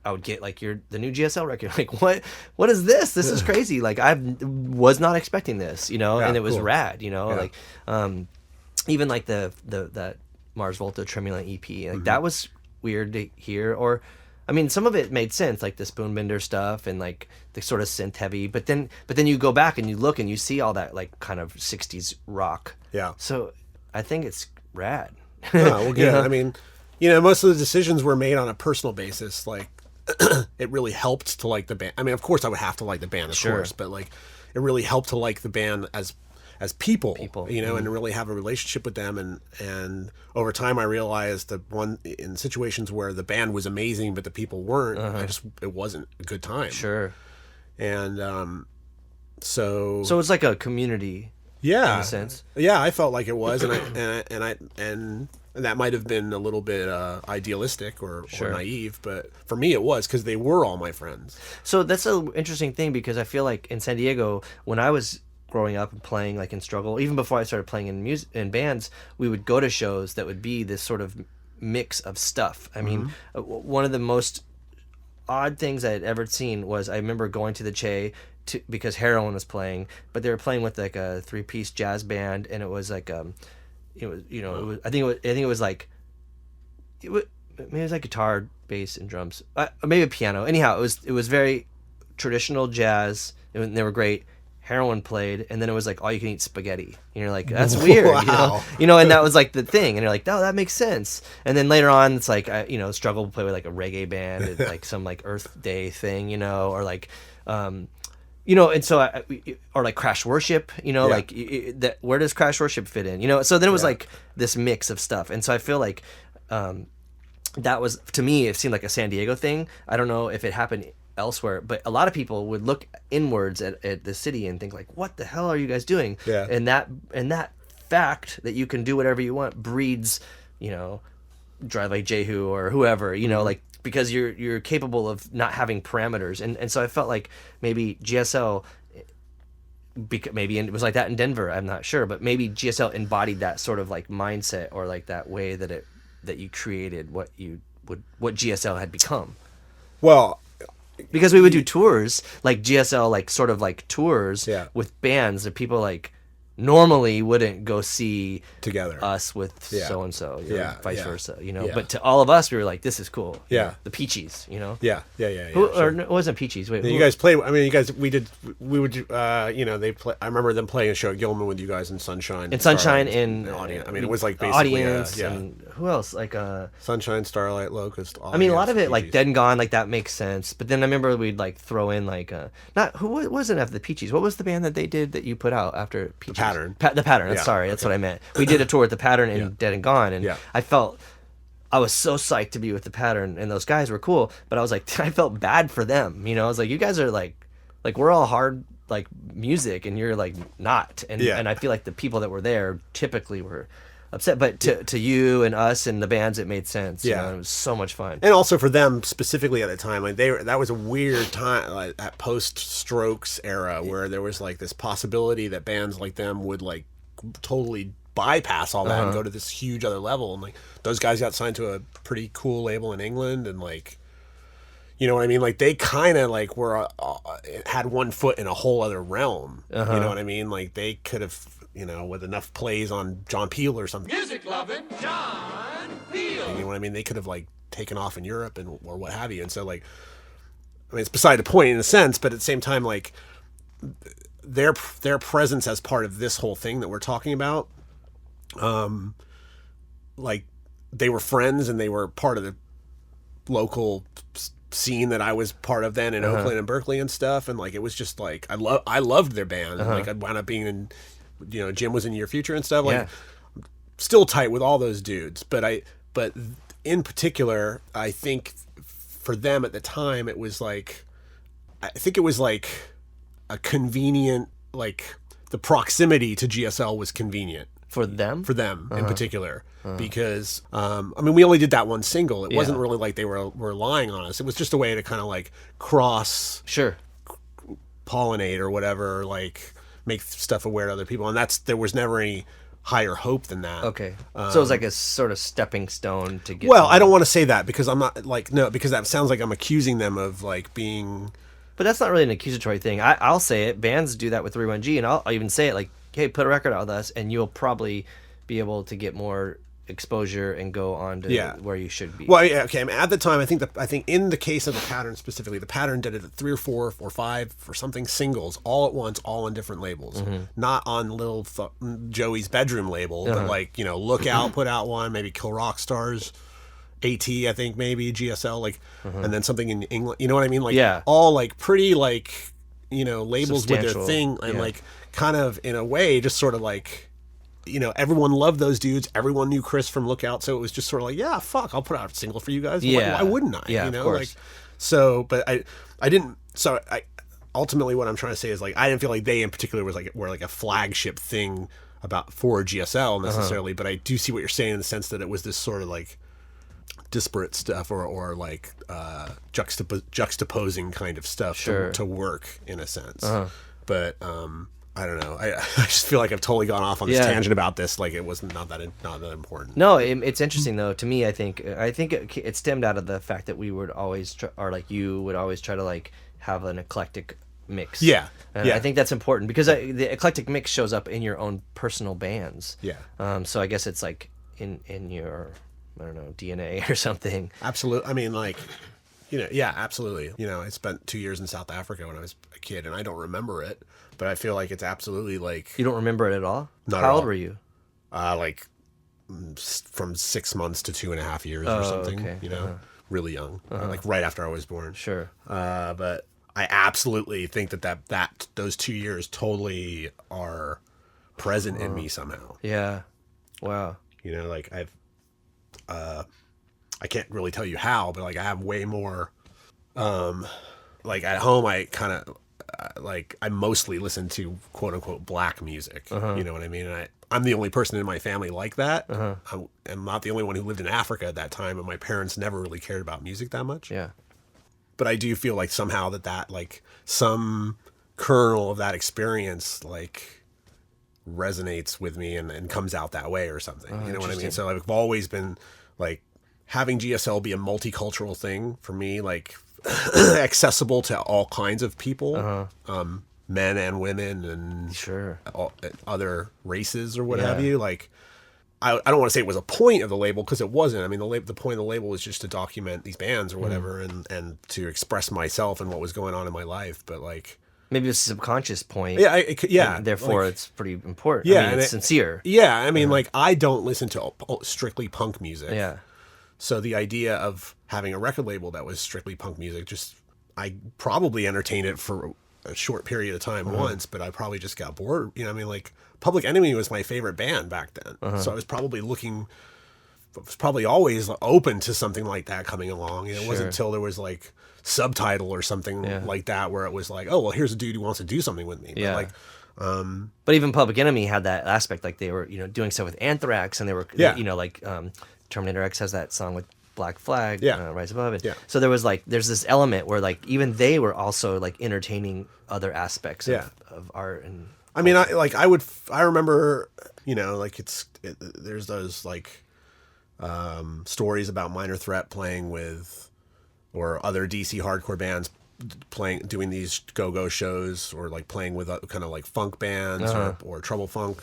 I would get like the new GSL record. Like what is this? This is crazy. Like I was not expecting this, and it was rad, like even like that Mars Volta Tremulant EP, like that was weird to hear. Or I mean, some of it made sense, like the Spoonbender stuff and like the sort of synth heavy, but then you go back and you look and you see all that like kind of 60s rock. Yeah. So I think it's rad. Well, yeah. I mean, most of the decisions were made on a personal basis. Like it really helped to like the band. I mean, of course I would have to like the band, of course, but like it really helped to like the band as people, and to really have a relationship with them. And over time I realized that in situations where the band was amazing, but the people weren't, it wasn't a good time. Sure. And, so it's like a community. Yeah. In a sense. Yeah. I felt like it was. And that might have been a little bit idealistic or naive, but for me it was, because they were all my friends. So that's an interesting thing, because I feel like in San Diego, when I was growing up and playing like in Struggle, even before I started playing in bands, we would go to shows that would be this sort of mix of stuff. I mean, one of the most odd things I had ever seen was, I remember going to the Che because Heroin was playing, but they were playing with like a 3-piece jazz band, and it was like it was, I think it was like guitar, bass, and drums, maybe a piano. Anyhow, it was very traditional jazz, and they were great. Heroin played, and then it was like all you can eat spaghetti. And you're like, that's weird, Wow. And that was like the thing. And you're like, no, that makes sense. And then later on, it's like, Struggle play with like a reggae band, and like some like Earth Day thing, or like, and so or like Crash Worship, like where does Crash Worship fit in? So then it was like this mix of stuff. And so I feel like that was, to me, it seemed like a San Diego thing. I don't know if it happened elsewhere, but a lot of people would look inwards at the city and think like, what the hell are you guys doing? Yeah. And that fact that you can do whatever you want breeds, Drive Like Jehu or whoever, like, because you're capable of not having parameters. And so I felt like maybe GSL, maybe it was like that in Denver, I'm not sure, but maybe GSL embodied that sort of like mindset, or like that way that you created what GSL had become. Well, because we would do tours, like GSL, like sort of like tours with bands that people like normally wouldn't go see Together. us with so and so, vice versa, Yeah. But to all of us, we were like, this is cool. Yeah. The Peaches, Yeah. Or no, it wasn't Peaches. Wait, You guys play. I mean, we would. They play. I remember them playing a show at Gilman with you guys in Sunshine. in Sunshine Starlight, in the audience. I mean, it was like basically audience and who else? Like Sunshine, Starlight, Locust. I mean, a lot of it like Peaches. Dead and Gone, like that makes sense. But then I remember we'd like throw in like not who wasn't after the Peaches. What was the band that they did that you put out after Peaches? Pattern. The Pattern. Yeah, Sorry, that's what I meant. We did a tour with the Pattern and Dead and Gone, and Yeah. I was so psyched to be with the Pattern, and those guys were cool. But I was like, I felt bad for them. I was like, you guys are like we're all hard like music, and you're like not. And and I feel like the people that were there typically were upset, but to you and us and the bands, it made sense. It was so much fun. And also for them specifically at the time, like that was a weird time, like that post-Strokes era, where there was like this possibility that bands like them would like totally bypass all that and go to this huge other level. And like those guys got signed to a pretty cool label in England, and like, you know what I mean? Like they kind of like were had one foot in a whole other realm. You know what I mean? Like they could have, with enough plays on John Peel or something. Music loving John Peel. You know what I mean? They could have like taken off in Europe or what have you. And so like, I mean, it's beside the point in a sense, but at the same time, like their presence as part of this whole thing that we're talking about, like they were friends and they were part of the local scene that I was part of then in Oakland and Berkeley and stuff. And like, it was just like, I loved their band. And like I wound up being in, Jim was in Your Future and stuff. Like still tight with all those dudes. But in particular, I think for them at the time, it was like, I think it was like a convenient, like the proximity to GSL was convenient. For them in particular, because I mean, we only did that one single. It wasn't really like they were relying on us. It was just a way to kind of like cross pollinate or whatever, or like make stuff aware to other people. And there was never any higher hope than that. Okay, so it was like a sort of stepping stone to get. Well, I don't want to say that because I'm not like because that sounds like I'm accusing them of like being. But that's not really an accusatory thing. I'll say it. Bands do that with 31G, and I'll even say it like, hey, put a record out with us, and you'll probably be able to get more exposure and go on to where you should be. Well, yeah, okay. I mean, at the time, I think in the case of the Pattern specifically, the Pattern did it at 3 or 4 or 5 or something singles all at once, all on different labels, not on little Joey's bedroom label, but like Lookout put out one, maybe Kill Rock Stars. AT, I think maybe GSL, like, and then something in England. You know what I mean? Like, all like pretty like labels with their thing, and like kind of in a way just sort of like everyone loved those dudes. Everyone knew Chris from Lookout, so it was just sort of like, yeah, fuck, I'll put out a single for you guys. Why wouldn't I? Yeah, of course. Like, so, but I didn't. So I ultimately what I'm trying to say is like I didn't feel like they in particular were like a flagship thing for GSL necessarily, but I do see what you're saying in the sense that it was this sort of like disparate stuff or like juxtaposing kind of stuff to work in a sense. But I don't know. I just feel like I've totally gone off on this tangent about this. Like it was not that important. No, it's interesting though. To me, I think it stemmed out of the fact that we would always you would always try to like have an eclectic mix. Yeah. And I think that's important because the eclectic mix shows up in your own personal bands. Yeah. So I guess it's like in your, I don't know, DNA or something. Absolutely. I mean, like, absolutely. I spent 2 years in South Africa when I was a kid, and I don't remember it, but I feel like it's absolutely like. You don't remember it at all? Not How at old all. were you? Like from 6 months to 2.5 years or something. Okay. Really young, like right after I was born. Sure. But I absolutely think that those 2 years totally are present in me somehow. Yeah. Wow. Like I can't really tell you how, but like I have way more, like at home I kind of, like I mostly listen to quote unquote black music. You know what I mean? And I'm the only person in my family like that. I'm not the only one who lived in Africa at that time, and my parents never really cared about music that much. Yeah. But I do feel like somehow that like some kernel of that experience like resonates with me and comes out that way or something. You know what I mean? So I've always been like having GSL be a multicultural thing for me, like accessible to all kinds of people. men and women and Sure. other races or what have you. Like, I don't want to say it was a point of the label, because it wasn't. I mean, the point of the label was just to document these bands or whatever, and to express myself and what was going on in my life. But like, maybe it's a subconscious point. yeah, And therefore, like, it's pretty important. Yeah, I mean, and it's sincere. Yeah, I mean, like, I don't listen to strictly punk music. Yeah. So the idea of having a record label that was strictly punk music, I probably entertained it for a short period of time once, but I probably just got bored. You know what I mean? Like, Public Enemy was my favorite band back then. So I was probably always open to something like that coming along. You know, it wasn't until there was like Subtitle or something like that where it was like, oh, well, here's a dude who wants to do something with me. Yeah. But like, but even Public Enemy had that aspect, like they were, doing stuff with Anthrax, and they were, like Terminator X has that song with Black Flag, Rise Above It. Yeah. So there's this element where like even they were also like entertaining other aspects of art and. I mean, I remember, like there's those like stories about Minor Threat playing with, or other DC hardcore bands doing these go-go shows, or like playing with kind of like funk bands or Trouble Funk,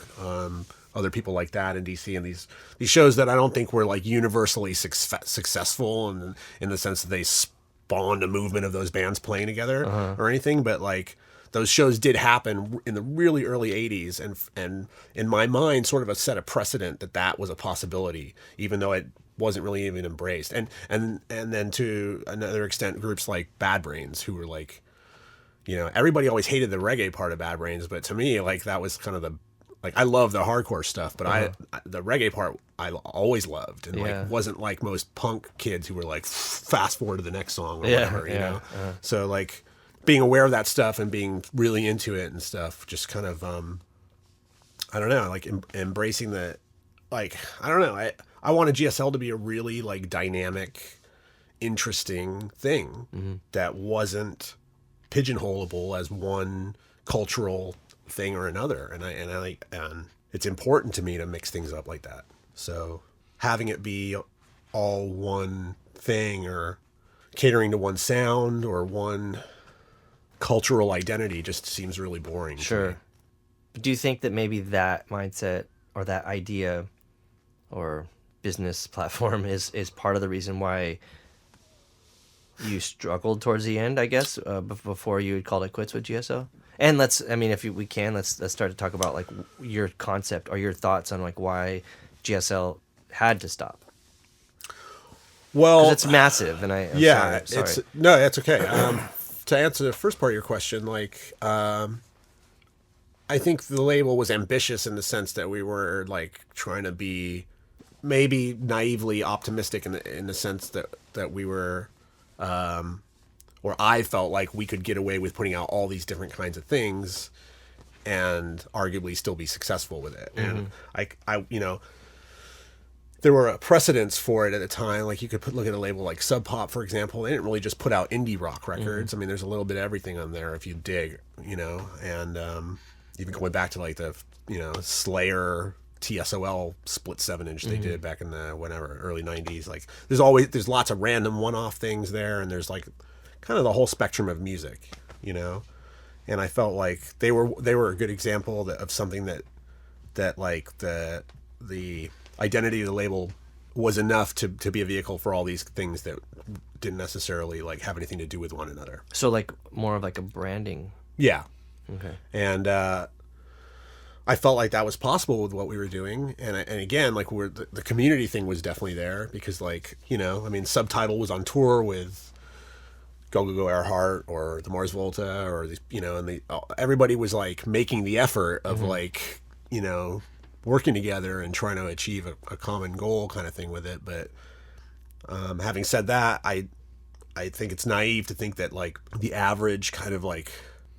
other people like that in DC, and these shows that I don't think were like universally successful in the sense that they spawned a movement of those bands playing together or anything, but like those shows did happen in the really early 80s, and in my mind sort of set a precedent that was a possibility, even though it wasn't really even embraced. And then to another extent, groups like Bad Brains, who were like, everybody always hated the reggae part of Bad Brains, but to me, like, that was kind of I love the hardcore stuff, but the reggae part I always loved, and like wasn't like most punk kids who were like fast forward to the next song or whatever, you know. So like being aware of that stuff and being really into it and stuff, just kind of I don't know, like embracing the, like, I don't know, I wanted GSL to be a really like dynamic, interesting thing that wasn't pigeonholable as one cultural thing or another, and it's important to me to mix things up like that. So having it be all one thing, or catering to one sound or one cultural identity, just seems really boring. Sure. Do you think that maybe that mindset or that idea or business platform is part of the reason why you struggled towards the end, I guess, before you had called it quits with GSL? And let's start to talk about like your concept or your thoughts on like why GSL had to stop. Well, 'cause it's massive, and I'm sorry. No, that's okay. To answer the first part of your question, like, I think the label was ambitious in the sense that we were like trying to be maybe naively optimistic in the sense that we were, or I felt like we could get away with putting out all these different kinds of things and arguably still be successful with it. And I there were precedents for it at the time. Like you could look at a label like Sub Pop, for example. They didn't really just put out indie rock records. I mean, there's a little bit of everything on there if you dig, and even going back to like the, Slayer TSOL split 7-inch they did back in the early 90s. Like there's lots of random one-off things there, and there's like kind of the whole spectrum of music, and I felt like they were a good example of something that like the identity of the label was enough to be a vehicle for all these things that didn't necessarily like have anything to do with one another. So like more of like a branding. Yeah. Okay. And I felt like that was possible with what we were doing, and again, like the community thing was definitely there, because like, I mean, Subtitle was on tour with Go Go Go Earhart or the Mars Volta, or and everybody was like making the effort of like, working together and trying to achieve a common goal kind of thing with it. But having said that, I think it's naive to think that like the average kind of like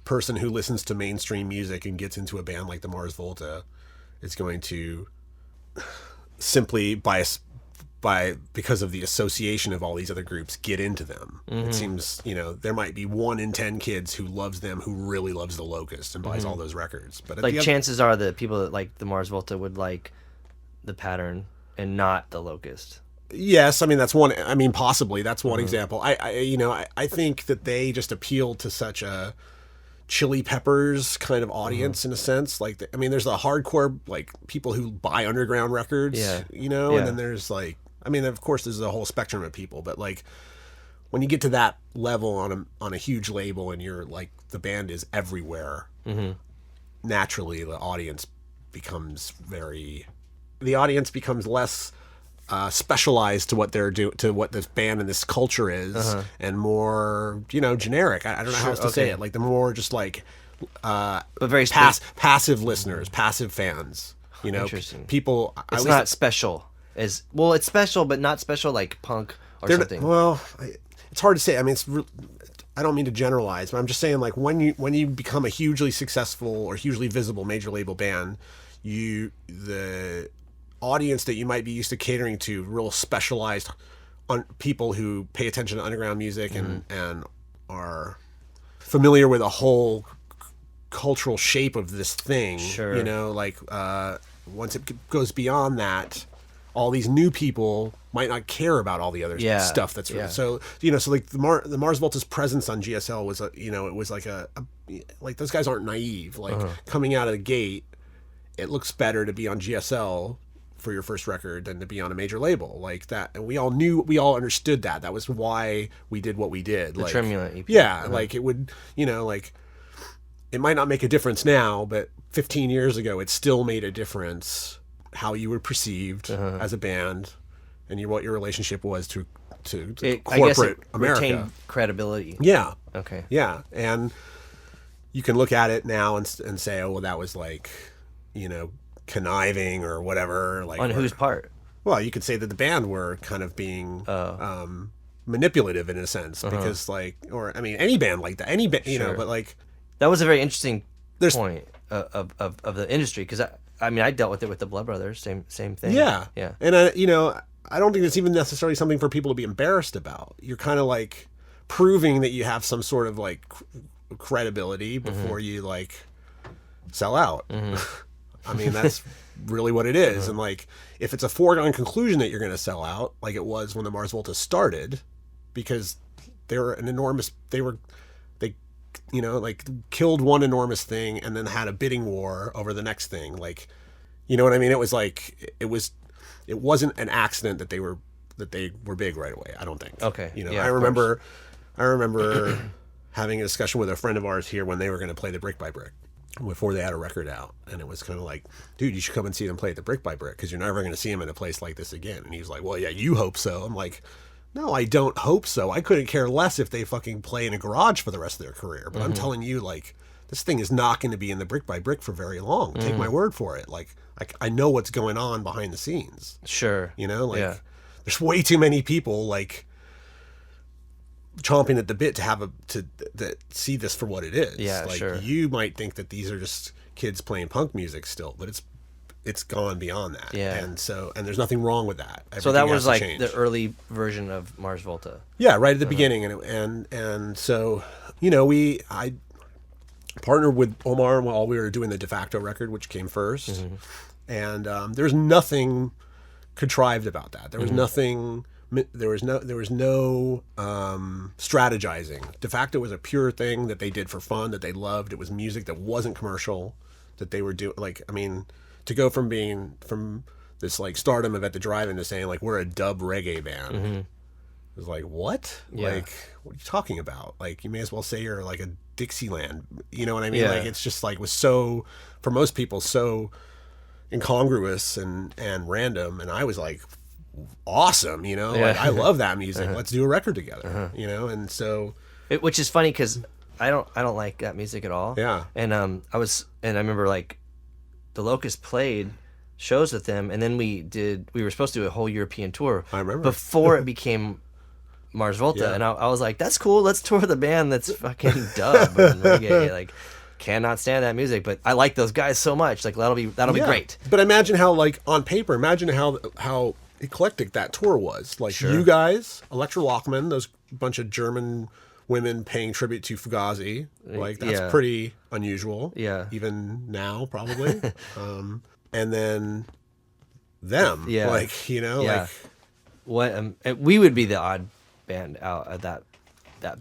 person who listens to mainstream music and gets into a band like the Mars Volta is going to simply because of the association of all these other groups get into them. It seems, there might be 1 in 10 kids who loves them, who really loves the Locust and buys all those records. But like chances are the people that like the Mars Volta would like the Pattern and not the Locust. Yes, I mean that's one. I mean, possibly that's one example. I think that they just appeal to such a Chili Peppers kind of audience in a sense. Like, I mean, there's the hardcore, like, people who buy underground records, you know, and then there's like, I mean, of course, there's a whole spectrum of people, but like, when you get to that level on a huge label and you're like, the band is everywhere, naturally the audience becomes less specialized to what they're doing, to what this band and this culture is, and more, you know, generic. I don't know how else to say it. Like, the more just like, but very passive listeners, passive fans. You know, people. It's not special. Well, it's special, but not special like punk or something. Well, it's hard to say. I mean, I don't mean to generalize, but I'm just saying, like, when you become a hugely successful or hugely visible major label band, the audience that you might be used to catering to, real specialized on people who pay attention to underground music and are familiar with a whole cultural shape of this thing. Sure. You know, like, once it goes beyond that, all these new people might not care about all the other stuff that's so, you know, so like the Mars Volta's presence on GSL was you know, it was like like, those guys aren't naive. Like, coming out of the gate, it looks better to be on GSL for your first record than to be on a major label like that. And we all understood that. That was why we did what we did. The Tremulant EP. Yeah. Like, it would, you know, like, it might not make a difference now, but 15 years ago, it still made a difference how you were perceived as a band and what your relationship was to corporate America. Retained credibility. Yeah. Okay. Yeah. And you can look at it now and say, oh, well, that was like, you know, conniving or whatever. Like, on whose part? Well, you could say that the band were kind of being manipulative in a sense, because like, or I mean, any band like that, any band, you know, but like, that was a very interesting point of the industry, because I mean, I dealt with it with the Blood Brothers, same thing. Yeah, yeah. And you know, I don't think it's even necessarily something for people to be embarrassed about. You're kind of like proving that you have some sort of like credibility before you like sell out. I mean, that's really what it is. And like, if it's a foregone conclusion that you're going to sell out, like it was when the Mars Volta started, because they you know, like, killed one enormous thing and then had a bidding war over the next thing. Like, you know what I mean? It was like, it wasn't an accident that they were big right away. I don't think. Okay. You know, yeah, I remember having a discussion with a friend of ours here when they were going to play the Brick by Brick before they had a record out. And it was kind of like, dude, you should come and see them play at the Brick by Brick, because you're never going to see them in a place like this again. And he was like, well, yeah, you hope so. I'm like, no, I don't hope so. I couldn't care less if they fucking play in a garage for the rest of their career. But I'm telling you, like, this thing is not going to be in the Brick by Brick for very long. Take my word for it. Like, I know what's going on behind the scenes. Sure. You know, like, there's way too many people, like, chomping at the bit to see this for what it is. Yeah, like, sure. You might think that these are just kids playing punk music still, but it's gone beyond that. Yeah. And there's nothing wrong with that. So that Everything was has to like change. the early version of Mars Volta. Yeah, right at the beginning, and so, you know, I partnered with Omar while we were doing the De Facto record, which came first, and there's nothing contrived about that. There was nothing. There was no strategizing. De Facto was a pure thing that they did for fun, that they loved. It was music that wasn't commercial, that they were doing. Like, I mean, to go from this like stardom of At the Drive-In to saying like we're a dub reggae band, it was like, what? Yeah. Like, what are you talking about? Like, you may as well say you're like a Dixieland. You know what I mean? Yeah. Like, it's just like was so, for most people, so incongruous and random. And I was like, awesome, you know, like, I love that music. Let's do a record together, you know. And so, which is funny because I don't like that music at all. Yeah. And I remember like the Locust played shows with them, and then we were supposed to do a whole European tour. I remember. Before it became Mars Volta, Yeah. and I was like, that's cool. Let's tour the band that's fucking dub and reggae. Like, cannot stand that music, but I like those guys so much. Like, that'll be great. But imagine how, like, on paper, imagine how eclectic that tour was. Like, you guys, Electra Lockman, those bunch of German women paying tribute to Fugazi. Like, that's pretty unusual. Yeah. Even now, probably. And then them. Yeah. Like, you know, Yeah. like, What we would be the odd band out at that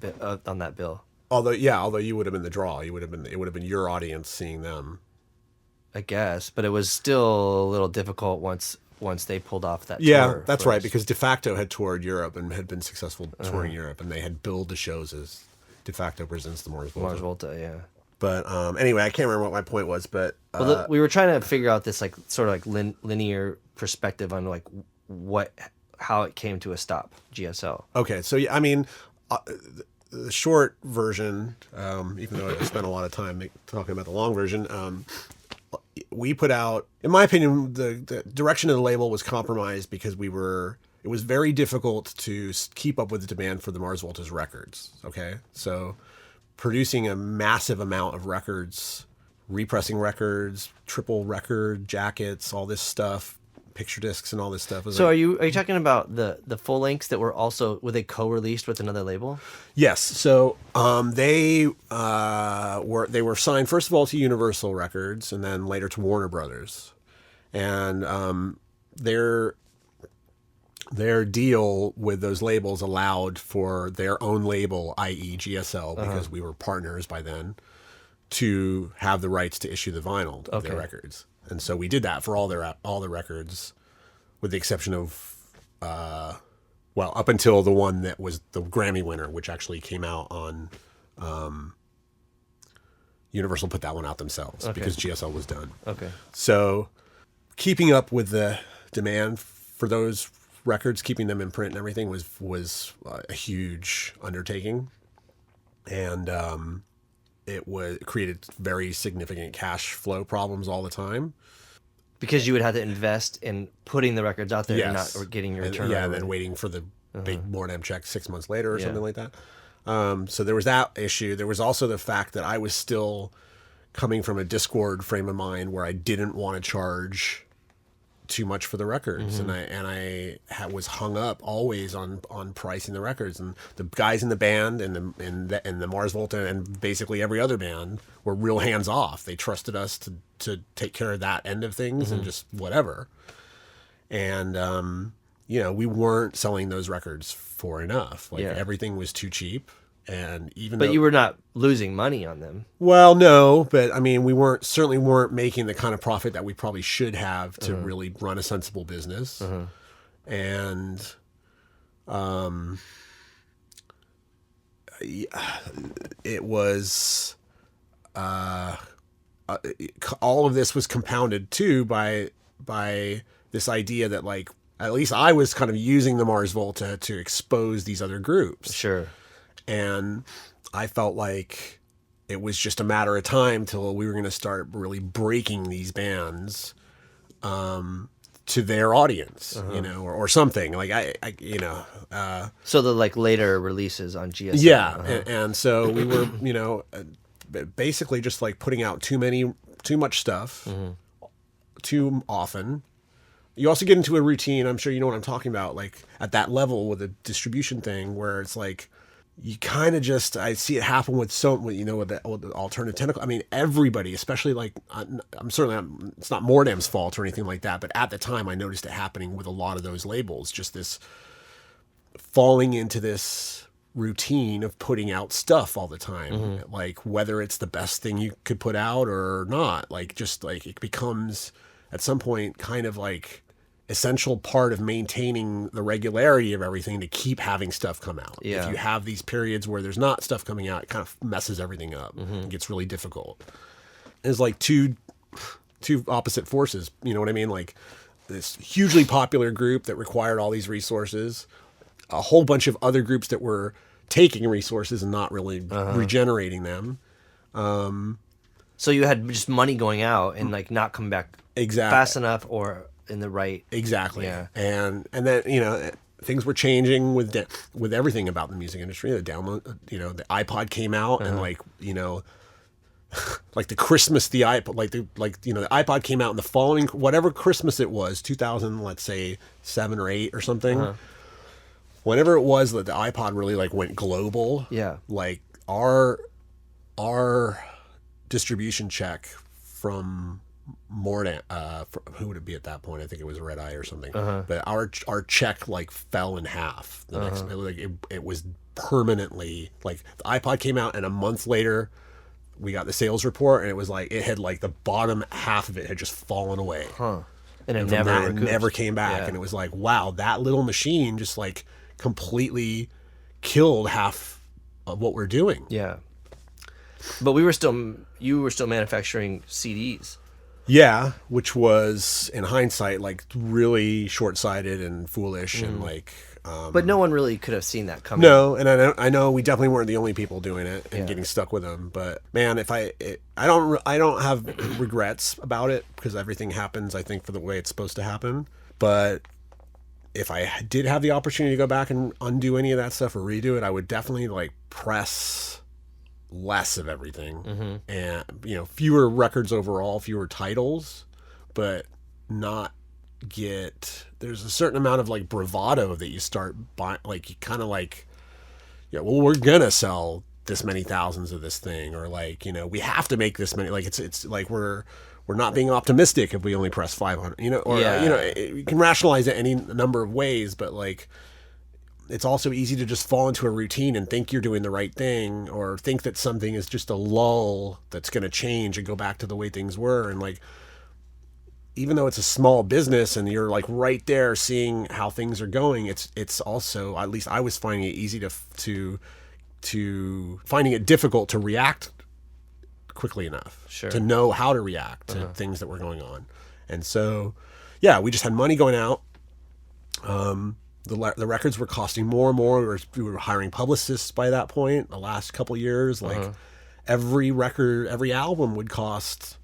bit on that bill. Although you would have been the draw. It would have been your audience seeing them. I guess, but it was still a little difficult once they pulled off that Yeah, tour that's for right, us. because De Facto had toured Europe and had been successful touring Europe, and they had billed the shows as De Facto presents the Mars Volta. Mars Volta, yeah. But anyway, I can't remember what my point was, but Well, we were trying to figure out this like sort of like linear perspective on like how it came to a stop. GSL. okay, so yeah, I mean, the short version, even though I spent a lot of time talking about the long version, we put out, in my opinion, the direction of the label was compromised because it was very difficult to keep up with the demand for the Mars Volta's records. Okay, so producing a massive amount of records, repressing records, triple record jackets, all this stuff, picture discs and all this stuff. So are you talking about the full lengths that were they co-released with another label? Yes. So they were signed first of all to Universal Records and then later to Warner Brothers, and their deal with those labels allowed for their own label, i.e. GSL, because we were partners by then, to have the rights to issue the vinyl of their records. And so we did that for all the records, with the exception of, up until the one that was the Grammy winner, which actually came out on, Universal put that one out themselves because GSL was done. Okay. So keeping up with the demand for those records, keeping them in print and everything was a huge undertaking. And, it created very significant cash flow problems all the time. Because you would have to invest in putting the records out there Yes. and not getting your return. And then waiting for the big Mortem check 6 months later or Yeah. something like that. So there was that issue. There was also the fact that I was still coming from a Discord frame of mind where I didn't want to charge too much for the records, and I was hung up always on pricing the records, and the guys in the band and the Mars Volta and basically every other band were real hands off. They trusted us to take care of that end of things and just whatever. And we weren't selling those records for enough. Like everything was too cheap. And but you were not losing money on them. Well, no, but I mean, we certainly weren't making the kind of profit that we probably should have to really run a sensible business. And, it was, all of this was compounded too by this idea that, like, at least I was kind of using the Mars Volta to expose these other groups. Sure. And I felt like it was just a matter of time till we were going to start really breaking these bands to their audience, or something. Like so the like later releases on GSL. Yeah, and so we were, basically just like putting out too much stuff, too often. You also get into a routine. I'm sure you know what I'm talking about. Like at that level with a distribution thing, where it's like, you kind of just, I see it happen with with the alternative technical. I mean, everybody, especially like, it's not Mordem's fault or anything like that, but at the time I noticed it happening with a lot of those labels, just this falling into this routine of putting out stuff all the time. Like whether it's the best thing you could put out or not, like just like it becomes at some point kind of like essential part of maintaining the regularity of everything to keep having stuff come out. Yeah. If you have these periods where there's not stuff coming out, it kind of messes everything up. It gets really difficult. It's like two opposite forces. You know what I mean? Like this hugely popular group that required all these resources, a whole bunch of other groups that were taking resources and not really regenerating them. So you had just money going out and like not coming back fast enough or in the right. Exactly. Yeah. And then, things were changing with everything about the music industry. The download, the iPod came out and like the Christmas, the iPod, the iPod came out in the following, whatever Christmas it was, 2000, let's say 7 or 8 or something. Whenever it was that the iPod really like went global. Yeah. Like our distribution check from who would it be at that point? I think it was Red Eye or something. But our check like fell in half. The next, it was permanently, like the iPod came out and a month later we got the sales report and it was like it had like the bottom half of it had just fallen away. And it never came back. Yeah. And it was like, wow, that little machine just like completely killed half of what we're doing. Yeah. But you were still manufacturing CDs. Yeah, which was in hindsight like really short-sighted and foolish and like. But no one really could have seen that coming. No, and I know we definitely weren't the only people doing it and getting stuck with them. But man, I don't have regrets about it because everything happens, I think, for the way it's supposed to happen. But if I did have the opportunity to go back and undo any of that stuff or redo it, I would definitely like press less of everything and fewer records overall, fewer titles, but not get. There's a certain amount of like bravado that you start buying, like you kind of like, well, we're gonna sell this many thousands of this thing, or like we have to make this many. Like it's like we're not being optimistic if we only press 500, you can rationalize it any number of ways, but like it's also easy to just fall into a routine and think you're doing the right thing, or think that something is just a lull that's going to change and go back to the way things were. And like, even though it's a small business and you're like right there seeing how things are going, it's also, at least I was finding it easy to finding it difficult to react quickly enough to know how to react to things that were going on. And so, yeah, we just had money going out. The records were costing more and more. We were hiring publicists by that point. The last couple of years, like every record, every album would cost,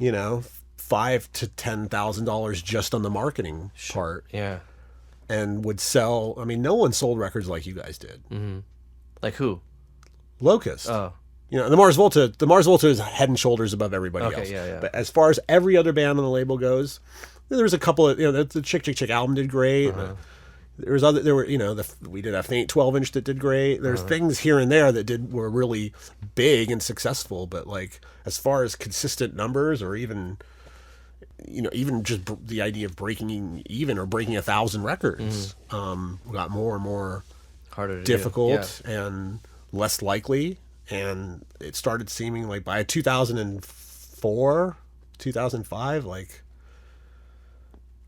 $5,000 to $10,000 just on the marketing part. Yeah, and would sell. I mean, no one sold records like you guys did. Like who? Locust. Oh, the Mars Volta. The Mars Volta is head and shoulders above everybody else. Yeah. But as far as every other band on the label goes, there was a couple of the Chick Chick Chick album did great. We did a faint 12-inch that did great. There's things here and there that were really big and successful, but like as far as consistent numbers, or even just the idea of breaking even or breaking 1,000 records, got more and more harder to difficult do. and less likely. And it started seeming like by 2004, 2005, like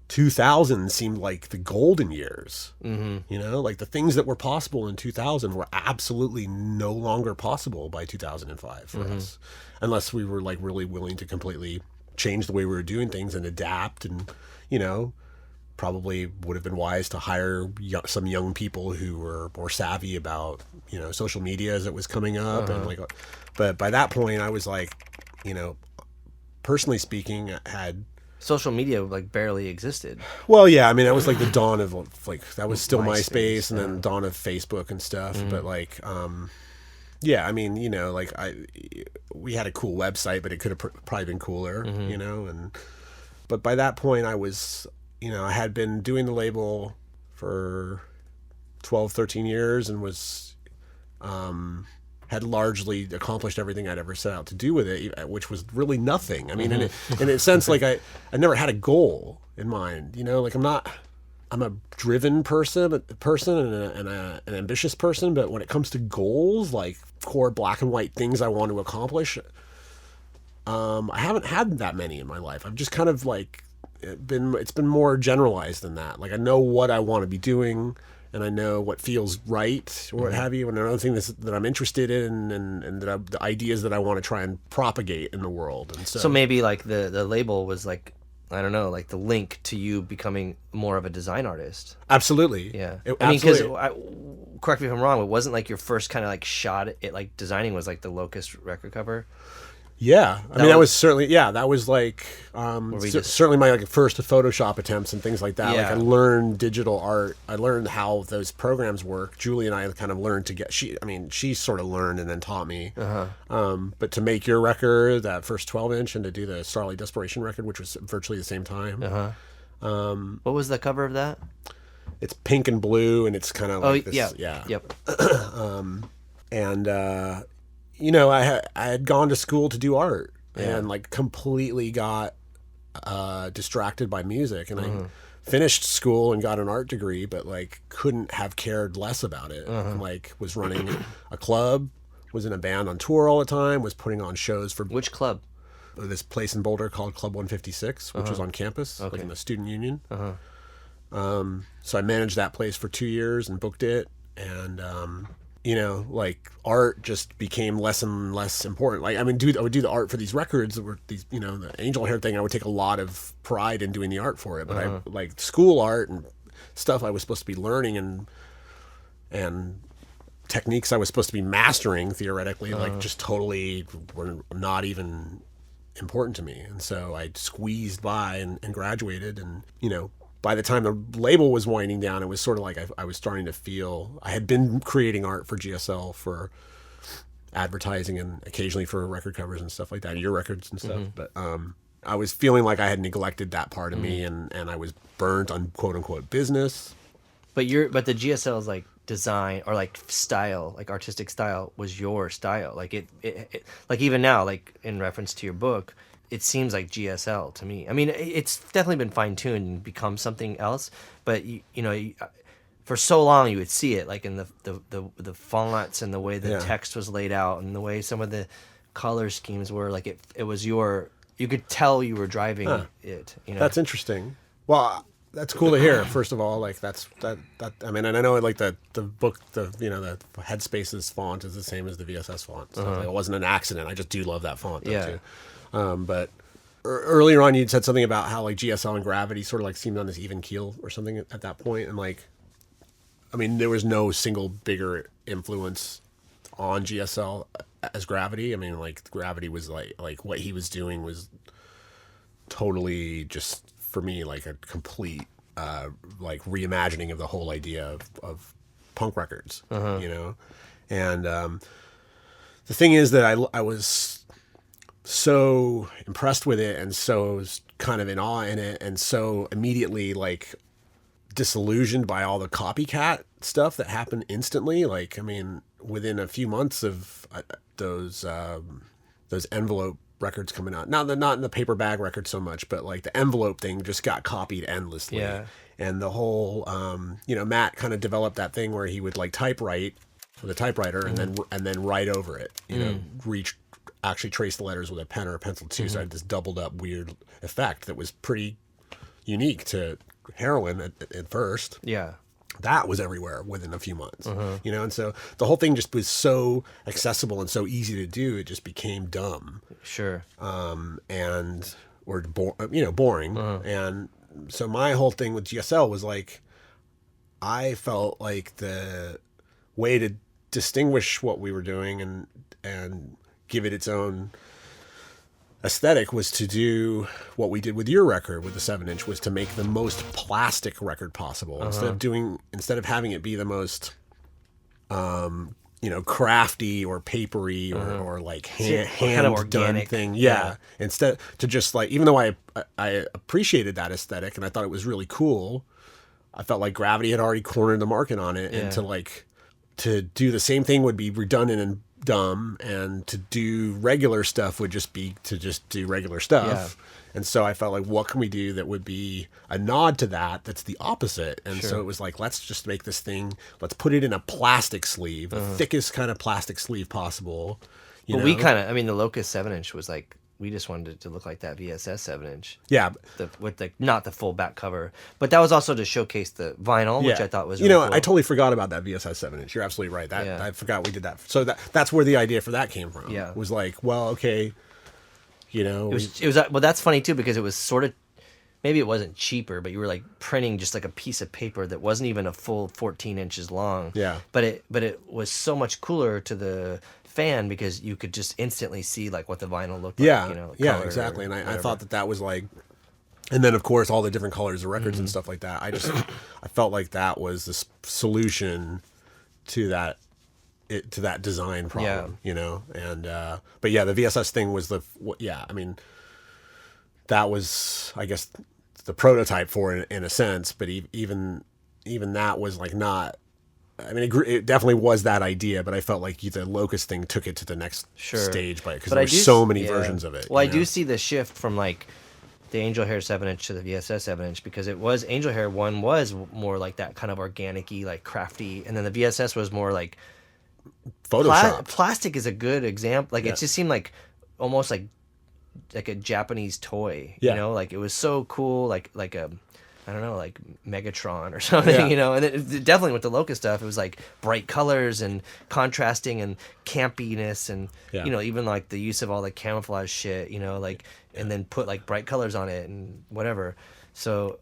2000 seemed like the golden years. Like the things that were possible in 2000 were absolutely no longer possible by 2005 for us, unless we were like really willing to completely change the way we were doing things and adapt. And probably would have been wise to hire some young people who were more savvy about social media as it was coming up. And like, but by that point I was like, personally speaking, had social media like barely existed. Well, yeah, I mean, that was like the dawn of like, that was still MySpace and then dawn of Facebook and stuff. But like, yeah, I mean, like we had a cool website, but it could have probably been cooler, but by that point I was, I had been doing the label for 12, 13 years and was, had largely accomplished everything I'd ever set out to do with it, which was really nothing. I mean, in a sense, like I never had a goal in mind, like I'm a driven person and an ambitious person, but when it comes to goals, like core black and white things I want to accomplish, I haven't had that many in my life. I've just kind of like it's been more generalized than that. Like I know what I want to be doing, and I know what feels right or what have you, and another thing that I'm interested in, and the ideas that I want to try and propagate in the world. And so maybe like the label was like, I don't know, like the link to you becoming more of a design artist. Absolutely. Yeah. I mean, because correct me if I'm wrong, it wasn't like your first kind of like shot at like designing was like the Locust record cover. Yeah, I mean that was certainly that was like certainly my like first Photoshop attempts and things like that. Yeah. Like I learned digital art. I learned how those programs work. Julie and I kind of learned to get. She sort of learned and then taught me. But to make your record, that first 12-inch, and to do the Starlight Desperation record, which was virtually the same time. What was the cover of that? It's pink and blue, and it's kind of like this. Yeah. Yep. And I had gone to school to do art, and like completely got distracted by music. And I finished school and got an art degree, but like couldn't have cared less about it. Like was running a club, was in a band on tour all the time, was putting on shows for Which club? this place in Boulder called Club 156, which was on campus, like in the student union. So I managed that place for 2 years and booked it. And, you know, like art just became less and less important. Like, I mean, I would do the art for these records that were these, you know, the Angelhair thing. I would take a lot of pride in doing the art for it, but I like school art and stuff I was supposed to be learning and techniques I was supposed to be mastering theoretically, like just totally were not even important to me. And so I squeezed by and graduated. And, you know, by the time the label was winding down, it was sort of like I was starting to feel I had been creating art for GSL for advertising and occasionally for record covers and stuff like that, your records and stuff. But I was feeling like I had neglected that part of me, and I was burnt on quote unquote business. But the GSL's like design or like style, like artistic style, was your style. Like it like even now, like in reference to your book, it seems like GSL to me. I mean, it's definitely been fine-tuned and become something else, but you know, for so long you would see it like in the fonts and the way the text was laid out and the way some of the color schemes were. Like it was you could tell you were driving it. You know? That's interesting. Well, that's cool to hear. First of all, like that. I mean, and I know like the book, the Headspace's font is the same as the VSS font. So like, it wasn't an accident. I just do love that font though, too. But earlier on, you'd said something about how like GSL and Gravity sort of like seemed on this even keel or something at that point, and like, I mean, there was no single bigger influence on GSL as Gravity. I mean, like Gravity was like what he was doing was totally just for me like a complete like reimagining of the whole idea of punk records, you know. And the thing is that I was so impressed with it and so kind of in awe in it and so immediately like disillusioned by all the copycat stuff that happened instantly. Like, I mean, within a few months of those envelope records coming out, not in the paper bag record so much, but like the envelope thing just got copied endlessly. And the whole Matt kind of developed that thing where he would like typewrite with a typewriter and then write over it, actually trace the letters with a pen or a pencil too. So I had this doubled up weird effect that was pretty unique to heroin at first. That was everywhere within a few months, and so the whole thing just was so accessible and so easy to do. It just became dumb, boring. And so my whole thing with GSL was like, I felt like the way to distinguish what we were doing and give it its own aesthetic was to do what we did with your record with the 7-inch, was to make the most plastic record possible. Instead of having it be the most crafty or papery or like hand kind of organic done thing. Instead to just like, even though I appreciated that aesthetic and I thought it was really cool, I felt like Gravity had already cornered the market on it, and to do the same thing would be redundant and dumb, and to do regular stuff would just be to just do regular stuff. And so I felt like, what can we do that would be a nod to that's the opposite? And so it was like, let's just make this thing, let's put it in a plastic sleeve, the thickest kind of plastic sleeve possible. We kind of, I mean, the Locust 7-inch was like, we just wanted it to look like that VSS 7-inch. With the not the full back cover, but that was also to showcase the vinyl, which I thought was really cool. I totally forgot about that VSS 7-inch. You're absolutely right. I forgot we did that. So that's where the idea for that came from. Was like, well, okay, it was well, that's funny too, because it was sort of, maybe it wasn't cheaper, but you were like printing just like a piece of paper that wasn't even a full 14 inches long. But it was so much cooler to the fan because you could just instantly see like what the vinyl looked like. Exactly. And I thought that was like, and then of course all the different colors of records and stuff like that. I felt like that was the solution to that design problem. And but the VSS thing was I mean, that was, I guess, the prototype for it in a sense, but even that was like not I mean, it definitely was that idea, but I felt like the Locust thing took it to the next stage because there were so many versions of it. Well, I do see the shift from like the Angelhair 7-inch to the VSS 7-inch, because it was Angelhair 1 was more like that kind of organic-y, like crafty, and then the VSS was more like Photoshop. Plastic is a good example. Like it just seemed like almost like a Japanese toy. You know, like it was so cool, like a I don't know, like Megatron or something, you know. And it definitely with the Locust stuff, it was like bright colors and contrasting and campiness and, you know, even like the use of all the camouflage shit, you know, like, and then put like bright colors on it and whatever. So,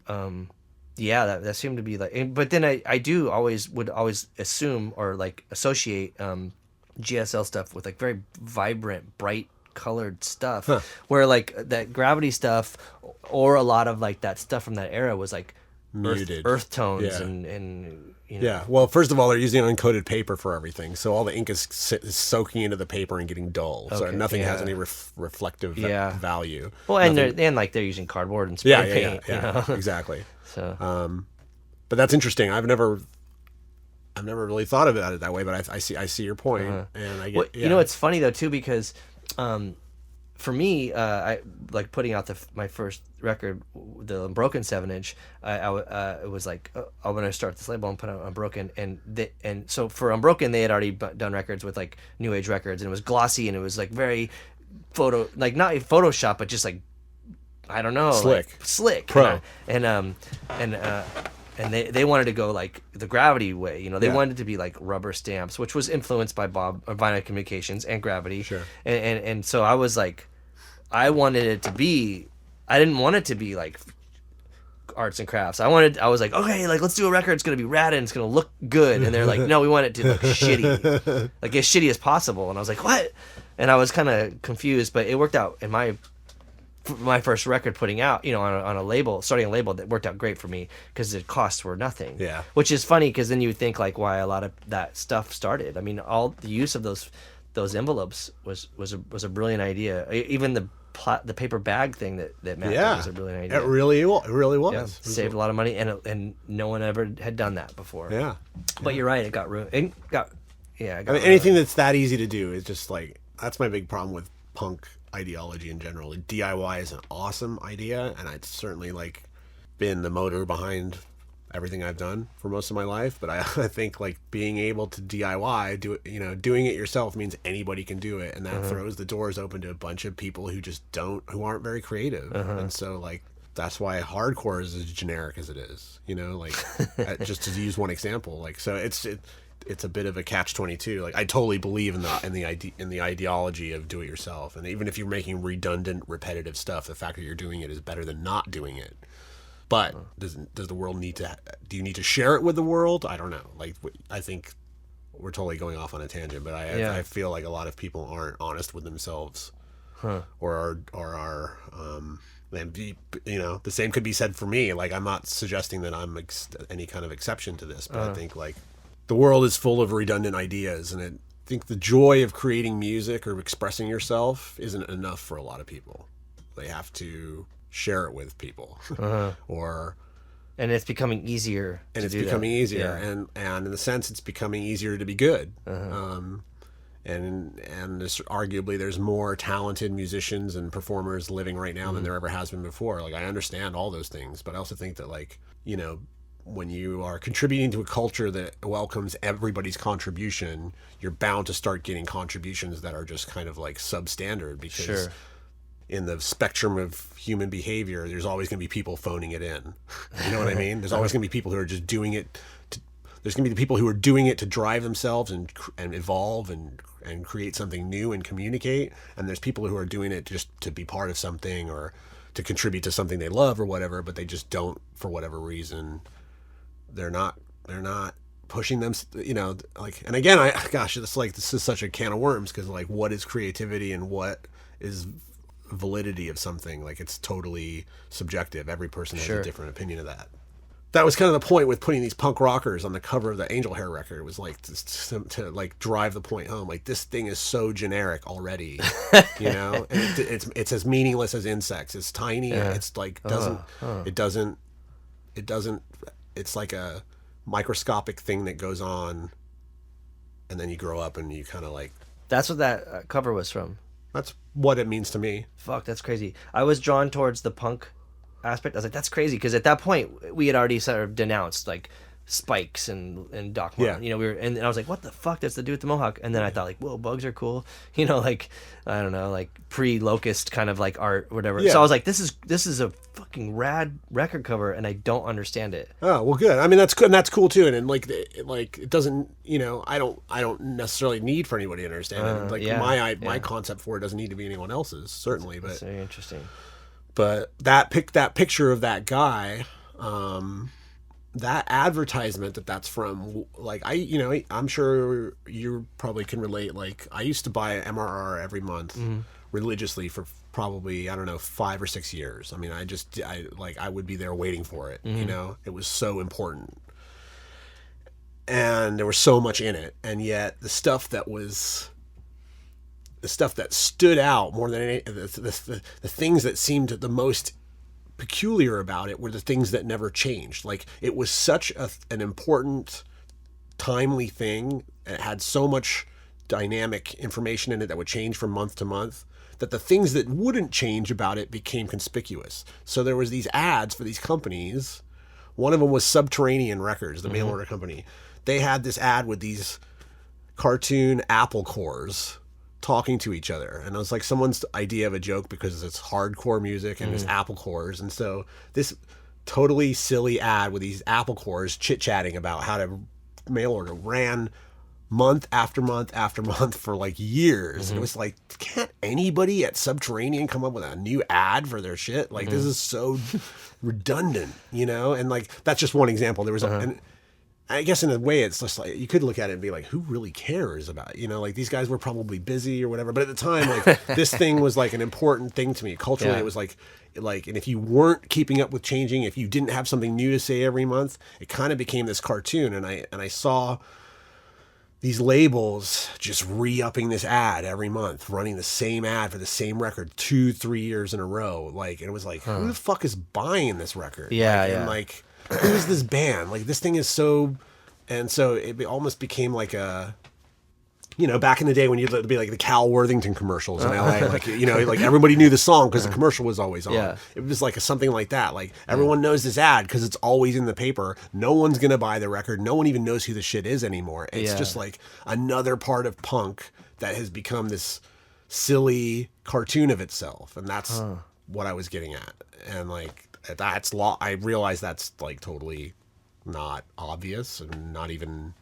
yeah, that seemed to be like, but then I would always assume or like associate GSL stuff with like very vibrant, bright colored stuff, where like that Gravity stuff or a lot of like that stuff from that era was like muted earth tones and you know. Yeah, well, first of all, they're using uncoated paper for everything, so all the ink is soaking into the paper and getting dull, so nothing has any reflective value. Well, and they're using cardboard and spray paint. You know? Exactly. So, but that's interesting. I've never really thought about it that way, but I see your point, and I get. Well, you know, it's funny though too, because for me, I like putting out my first record, the Unbroken 7-inch. It was like, I'm gonna start this label and put out Unbroken, and so for Unbroken, they had already done records with like New Age Records, and it was glossy and it was like very like not Photoshop, but just like, I don't know, slick, pro, and they wanted to go like the Gravity way, you know. They wanted it to be like rubber stamps, which was influenced by Vinyl Communications and Gravity. Sure. And so I was like, I wanted it to be, I didn't want it to be like arts and crafts. I was like, okay, like let's do a record. It's gonna be rad and it's gonna look good. And they're like, no, we want it to look shitty, like as shitty as possible. And I was like, what? And I was kind of confused, but it worked out in my first record putting out, you know, on a label, starting a label, that worked out great for me because the costs were nothing. Yeah. Which is funny because then you think like why a lot of that stuff started. I mean, all the use of those envelopes was a brilliant idea. Even the paper bag thing that Matt did was a brilliant idea. It really was. Yeah, saved a lot of money, and no one ever had done that before. Yeah. But you're right, it got ruined. I mean, anything that's that easy to do is just like, that's my big problem with punk ideology in general. DIY is an awesome idea, and it's certainly like been the motor behind everything I've done for most of my life. But I think like being able to DIY, doing it yourself means anybody can do it, and that throws the doors open to a bunch of people who aren't very creative. And so like that's why hardcore is as generic as it is. You know, like just to use one example, like so it's a bit of a catch-22. Like I totally believe in the ideology of do it yourself, and even if you're making redundant, repetitive stuff, the fact that you're doing it is better than not doing it. But does the world do you need to share it with the world? I don't know. Like I think we're totally going off on a tangent, but I feel like a lot of people aren't honest with themselves, or are and the same could be said for me. Like I'm not suggesting that I'm any kind of exception to this, but I think like the world is full of redundant ideas, and I think the joy of creating music or expressing yourself isn't enough for a lot of people. They have to share it with people, and it's becoming easier. And it's becoming easier, and in the sense, it's becoming easier to be good. And arguably, there's more talented musicians and performers living right now than there ever has been before. Like I understand all those things, but I also think that like when you are contributing to a culture that welcomes everybody's contribution, you're bound to start getting contributions that are just kind of like substandard, because in the spectrum of human behavior, there's always going to be people phoning it in. You know what I mean? There's always going to be people who are just doing it. There's going to be the people who are doing it to drive themselves and evolve and create something new and communicate. And there's people who are doing it just to be part of something or to contribute to something they love or whatever, but they just don't, for whatever reason. They're not pushing them, like, and again, this is such a can of worms, because like what is creativity and what is validity of something? Like it's totally subjective. Every person has a different opinion of that. That was kind of the point with putting these punk rockers on the cover of the Angelhair record, was like to like drive the point home. Like this thing is so generic already, and it's as meaningless as insects. It's tiny. It's like it doesn't. It's like a microscopic thing that goes on, and then you grow up and you kind of like. That's what that cover was from. That's what it means to me. Fuck, that's crazy. I was drawn towards the punk aspect. I was like, that's crazy, because at that point we had already sort of denounced like Spikes and Doc Martin. Yeah. You know, and I was like, what the fuck? That's the dude with the mohawk. And then I thought like, whoa, bugs are cool. You know, like I don't know, like pre-Locust kind of like art, whatever. Yeah. So I was like, this is a fucking rad record cover, and I don't understand it. Oh well, good. I mean, that's good, and that's cool too. And it doesn't, you know, I don't necessarily need for anybody to understand it. Yeah, my concept for it doesn't need to be anyone else's, certainly. That's very interesting. But that picture of that guy, that advertisement that's from, like, I'm sure you probably can relate. Like, I used to buy MRR every month religiously for probably, I don't know, 5 or 6 years. I mean, I would be there waiting for it. You know, it was so important, and there was so much in it, and yet the stuff that stood out more than any, the things that seemed the most peculiar about it were the things that never changed. Like, it was such an important, timely thing. It had so much dynamic information in it that would change from month to month, that the things that wouldn't change about it became conspicuous. So there was these ads for these companies. One of them was Subterranean Records, the mail order company. They had this ad with these cartoon apple cores talking to each other, and it was like someone's idea of a joke, because it's hardcore music and there's apple cores. And so this totally silly ad with these apple cores chit-chatting about how to mail order ran month after month after month for like years. And it was like, can't anybody at Subterranean come up with a new ad for their shit? Like, this is so redundant, you know? And like, that's just one example. There was and I guess in a way it's just like, you could look at it and be like, who really cares about it? You know, like, these guys were probably busy or whatever. But at the time, like, this thing was like an important thing to me. Culturally, it was like, and if you weren't keeping up with changing, if you didn't have something new to say every month, it kind of became this cartoon. And I saw these labels just re-upping this ad every month, running the same ad for the same record 2-3 years in a row. Like, and it was like, who the fuck is buying this record? Yeah, like, yeah. And like, who is this band? Like, this thing is so, and so it almost became like a, you know, back in the day when you'd be like the Cal Worthington commercials in LA, like, you know, like everybody knew the song because the commercial was always on. Yeah. It was like something like that. Like, everyone knows this ad because it's always in the paper. No one's going to buy the record. No one even knows who the shit is anymore. It's just like another part of punk that has become this silly cartoon of itself. And that's what I was getting at. And like, I realize that's like totally not obvious and not even.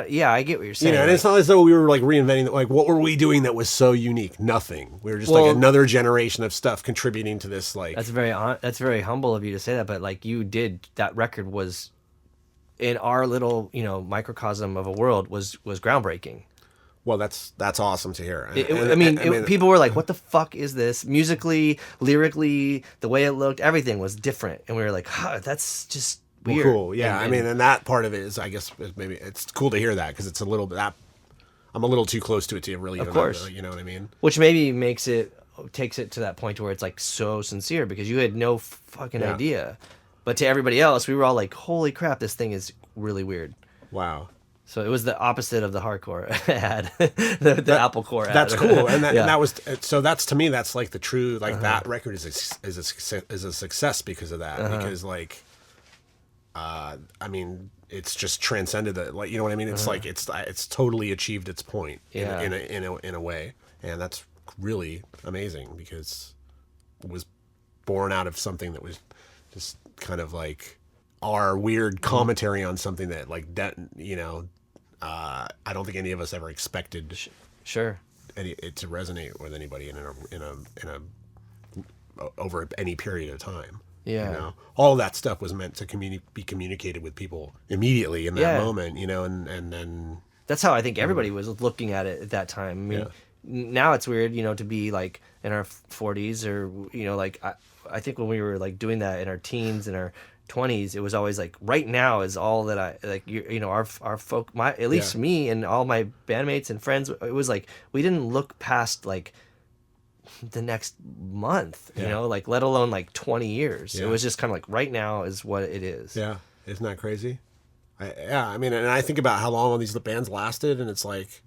Yeah, I get what you're saying. You know, and it's not as though we were like reinventing. Like, what were we doing that was so unique? Nothing. We were just like another generation of stuff contributing to this. Like, that's very humble of you to say that. But like, you did, that record was in our little, you know, microcosm of a world was groundbreaking. Well, that's awesome to hear. I mean, people were like, "What the fuck is this?" Musically, lyrically, the way it looked, everything was different, and we were like, huh, "That's just weird." Well, cool, yeah. I mean, and that part of it is, I guess, maybe it's cool to hear that, because it's a little bit that I'm a little too close to it to really. Of course, you know what I mean. Which maybe takes it to that point where it's like so sincere, because you had no fucking idea, but to everybody else, we were all like, "Holy crap, this thing is really weird." Wow. So it was the opposite of the hardcore ad, the Apple Core ad. That's cool, and that was so. That's, to me, that's like the true, like, that record is a success because of that. Because like, I mean, it's just transcended that. Like, you know what I mean? It's like it's totally achieved its point in a way, and that's really amazing, because it was born out of something that was just kind of like our weird commentary on something that, like, that, you know. I don't think any of us ever expected it to resonate with anybody in a over any period of time. Yeah, you know, all of that stuff was meant to be communicated with people immediately in that moment. You know, and then that's how I think everybody was looking at it at that time. I mean, now it's weird, you know, to be like in our 40s, or, you know, like I think when we were like doing that in our teens and our 20s, it was always like, right now is all that I like. You know, our folk, at least me and all my bandmates and friends, it was like we didn't look past like the next month, you know, like, let alone like 20 years. It was just kind of like, right now is what it is. Yeah, isn't that crazy? I mean, and I think about how long all these bands lasted, and it's like,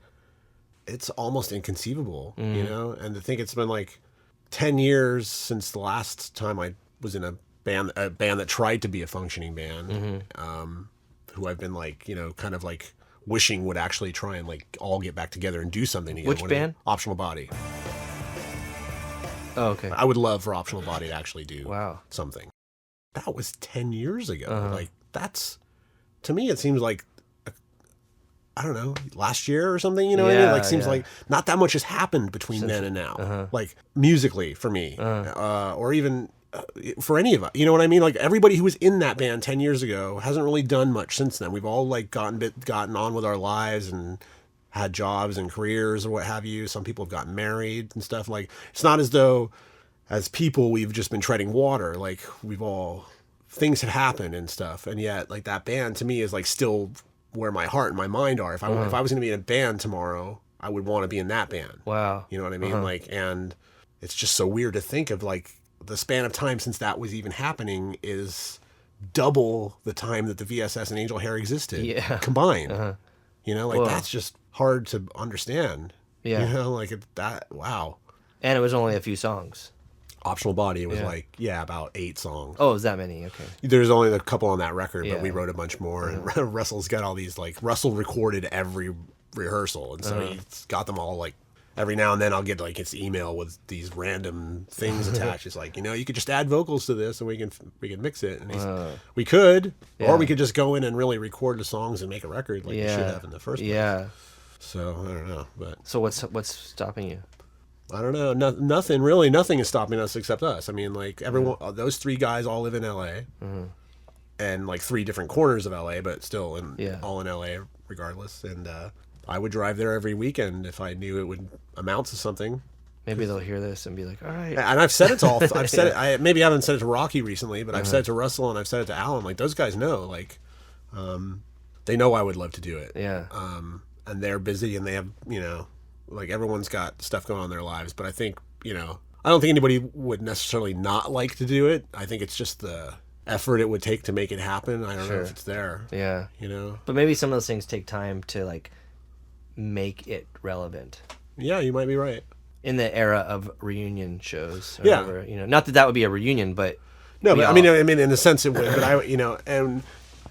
it's almost inconceivable, you know? And to think it's been like 10 years since the last time I was in a band that tried to be a functioning band, who I've been like, you know, kind of like wishing would actually try and like all get back together and do something again. Which band? Optional Body. Oh, okay. I would love for Optional Body to actually do Wow. something. That was 10 years ago. Like, that's, to me, it seems like, I don't know, last year or something, you know what I mean? Like, seems like not that much has happened between then and now. Like, musically, for me, or even for any of us, you know what I mean? Like, everybody who was in that band 10 years ago hasn't really done much since then. We've all, like, gotten on with our lives and had jobs and careers or what have you. Some people have gotten married and stuff. Like, it's not as though, as people, we've just been treading water. Like, things have happened and stuff. And yet, like, that band, to me, is, like, still where my heart and my mind are. If I was going to be in a band tomorrow, I would want to be in that band. Wow. You know what I mean? Like, and it's just so weird to think of, like, the span of time since that was even happening is double the time that the VSS and Angelhair existed combined. You know, like, that's just hard to understand. Yeah. You know, like, wow. And it was only a few songs. Optional Body, it was about 8 songs. Oh, is that many? Okay. There's only a couple on that record, but we wrote a bunch more. And Russell's got all these, like, Russell recorded every rehearsal. And so he's got them all, like, every now and then I'll get, like, his email with these random things attached. It's like, you know, you could just add vocals to this and we can mix it. And we could, or we could just go in and really record the songs and make a record like we should have in the first place. Yeah. So, I don't know. But so what's stopping you? I don't know. Nothing really. Nothing is stopping us except us. I mean, like, everyone, those 3 guys all live in LA, and like 3 different corners of LA, but still all in LA regardless. And I would drive there every weekend if I knew it would amount to something. Maybe they'll hear this and be like, all right. And I've said it to all. I've said it. Maybe I haven't said it to Rocky recently, but I've said it to Russell and I've said it to Alan. Like, those guys know. Like, they know I would love to do it. Yeah. And they're busy and they have, you know. Like, everyone's got stuff going on in their lives, but I think, you know, I don't think anybody would necessarily not like to do it. I think it's just the effort it would take to make it happen. I don't know if it's there. Yeah. You know? But maybe some of those things take time to, like, make it relevant. Yeah, you might be right. In the era of reunion shows. Or whatever, you know, not that would be a reunion, but. No, but I mean, in the sense it would, but you know, and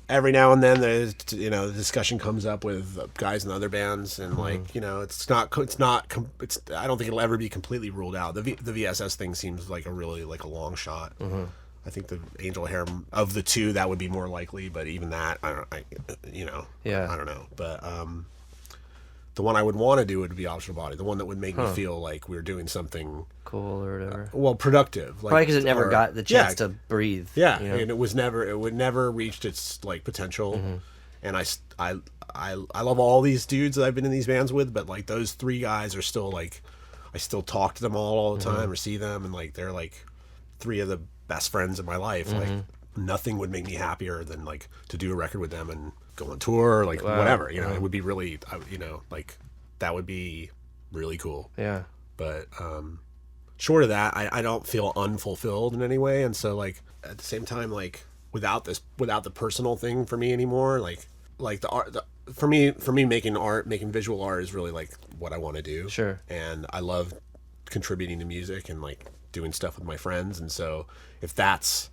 every now and then there's, you know, the discussion comes up with guys in other bands, and like, you know, it's I don't think it'll ever be completely ruled out. The VSS thing seems like a really, like, a long shot. I think the Angelhair of the 2, that would be more likely, but even that, I don't know. But the one I would want to do would be Optional Body, the one that would make me feel like we were doing something cool or whatever. Well, productive. Like, probably because it never got the chance to breathe. Yeah, you know? And it would never reached its, like, potential. And I love all these dudes that I've been in these bands with, but, like, those 3 guys are still, like, I still talk to them all the time or see them, and, like, they're, like, 3 of the best friends in my life. Like, nothing would make me happier than, like, to do a record with them and go on tour, like, whatever, you know. It would be really, you know, like, that would be really cool. Yeah. But short of that, I don't feel unfulfilled in any way. And so, like, at the same time, like, without the personal thing for me anymore, like the art, for me making visual art is really, like, what I want to do. Sure. And I love contributing to music and, like, doing stuff with my friends. And so if that's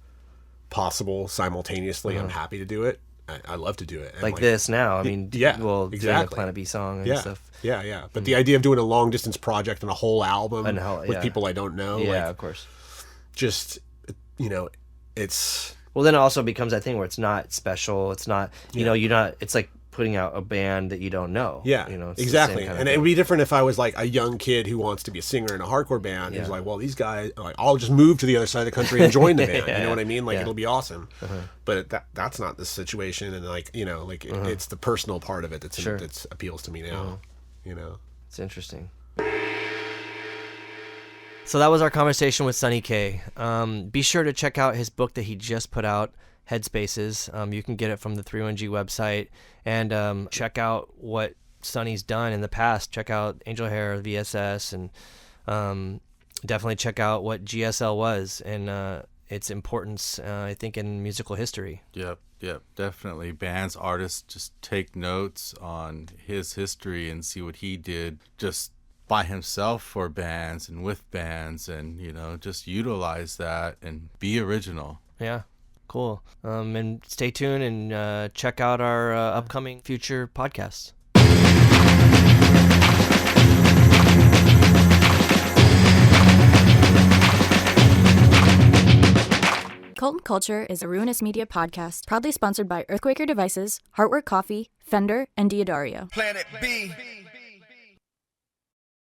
possible simultaneously, I'm happy to do it. I love to do it. And, like this now. I mean, exactly. Doing a Planet B song and stuff. Yeah. But the idea of doing a long distance project and a whole album with people I don't know. Yeah, like, of course. Just, you know, it's. Well, then it also becomes that thing where it's not special. It's not, you know, it's like putting out a band that you don't know. Yeah, you know, exactly. And it would be different if I was, like, a young kid who wants to be a singer in a hardcore band. Who's like, well, these guys, like, I'll just move to the other side of the country and join the band. You know what I mean? Like, it'll be awesome. But that's not the situation. And, like, you know, like, it's the personal part of it that appeals to me now. You know, it's interesting. So that was our conversation with Sonny Kay. Be sure to check out his book that he just put out, Headspaces. You can get it from the 31G website, and check out what Sonny's done in the past. Check out Angelhair, VSS, and definitely check out what GSL was and its importance, I think, in musical history. Yep. Yep, definitely. Bands, artists, just take notes on his history and see what he did just by himself for bands and with bands, and, you know, just utilize that and be original. Yeah, cool. And stay tuned and check out our upcoming future podcasts. Cult and Culture is a Ruinous Media podcast, proudly sponsored by Earthquaker Devices, Heartwork Coffee, Fender, and Diodario. Planet B.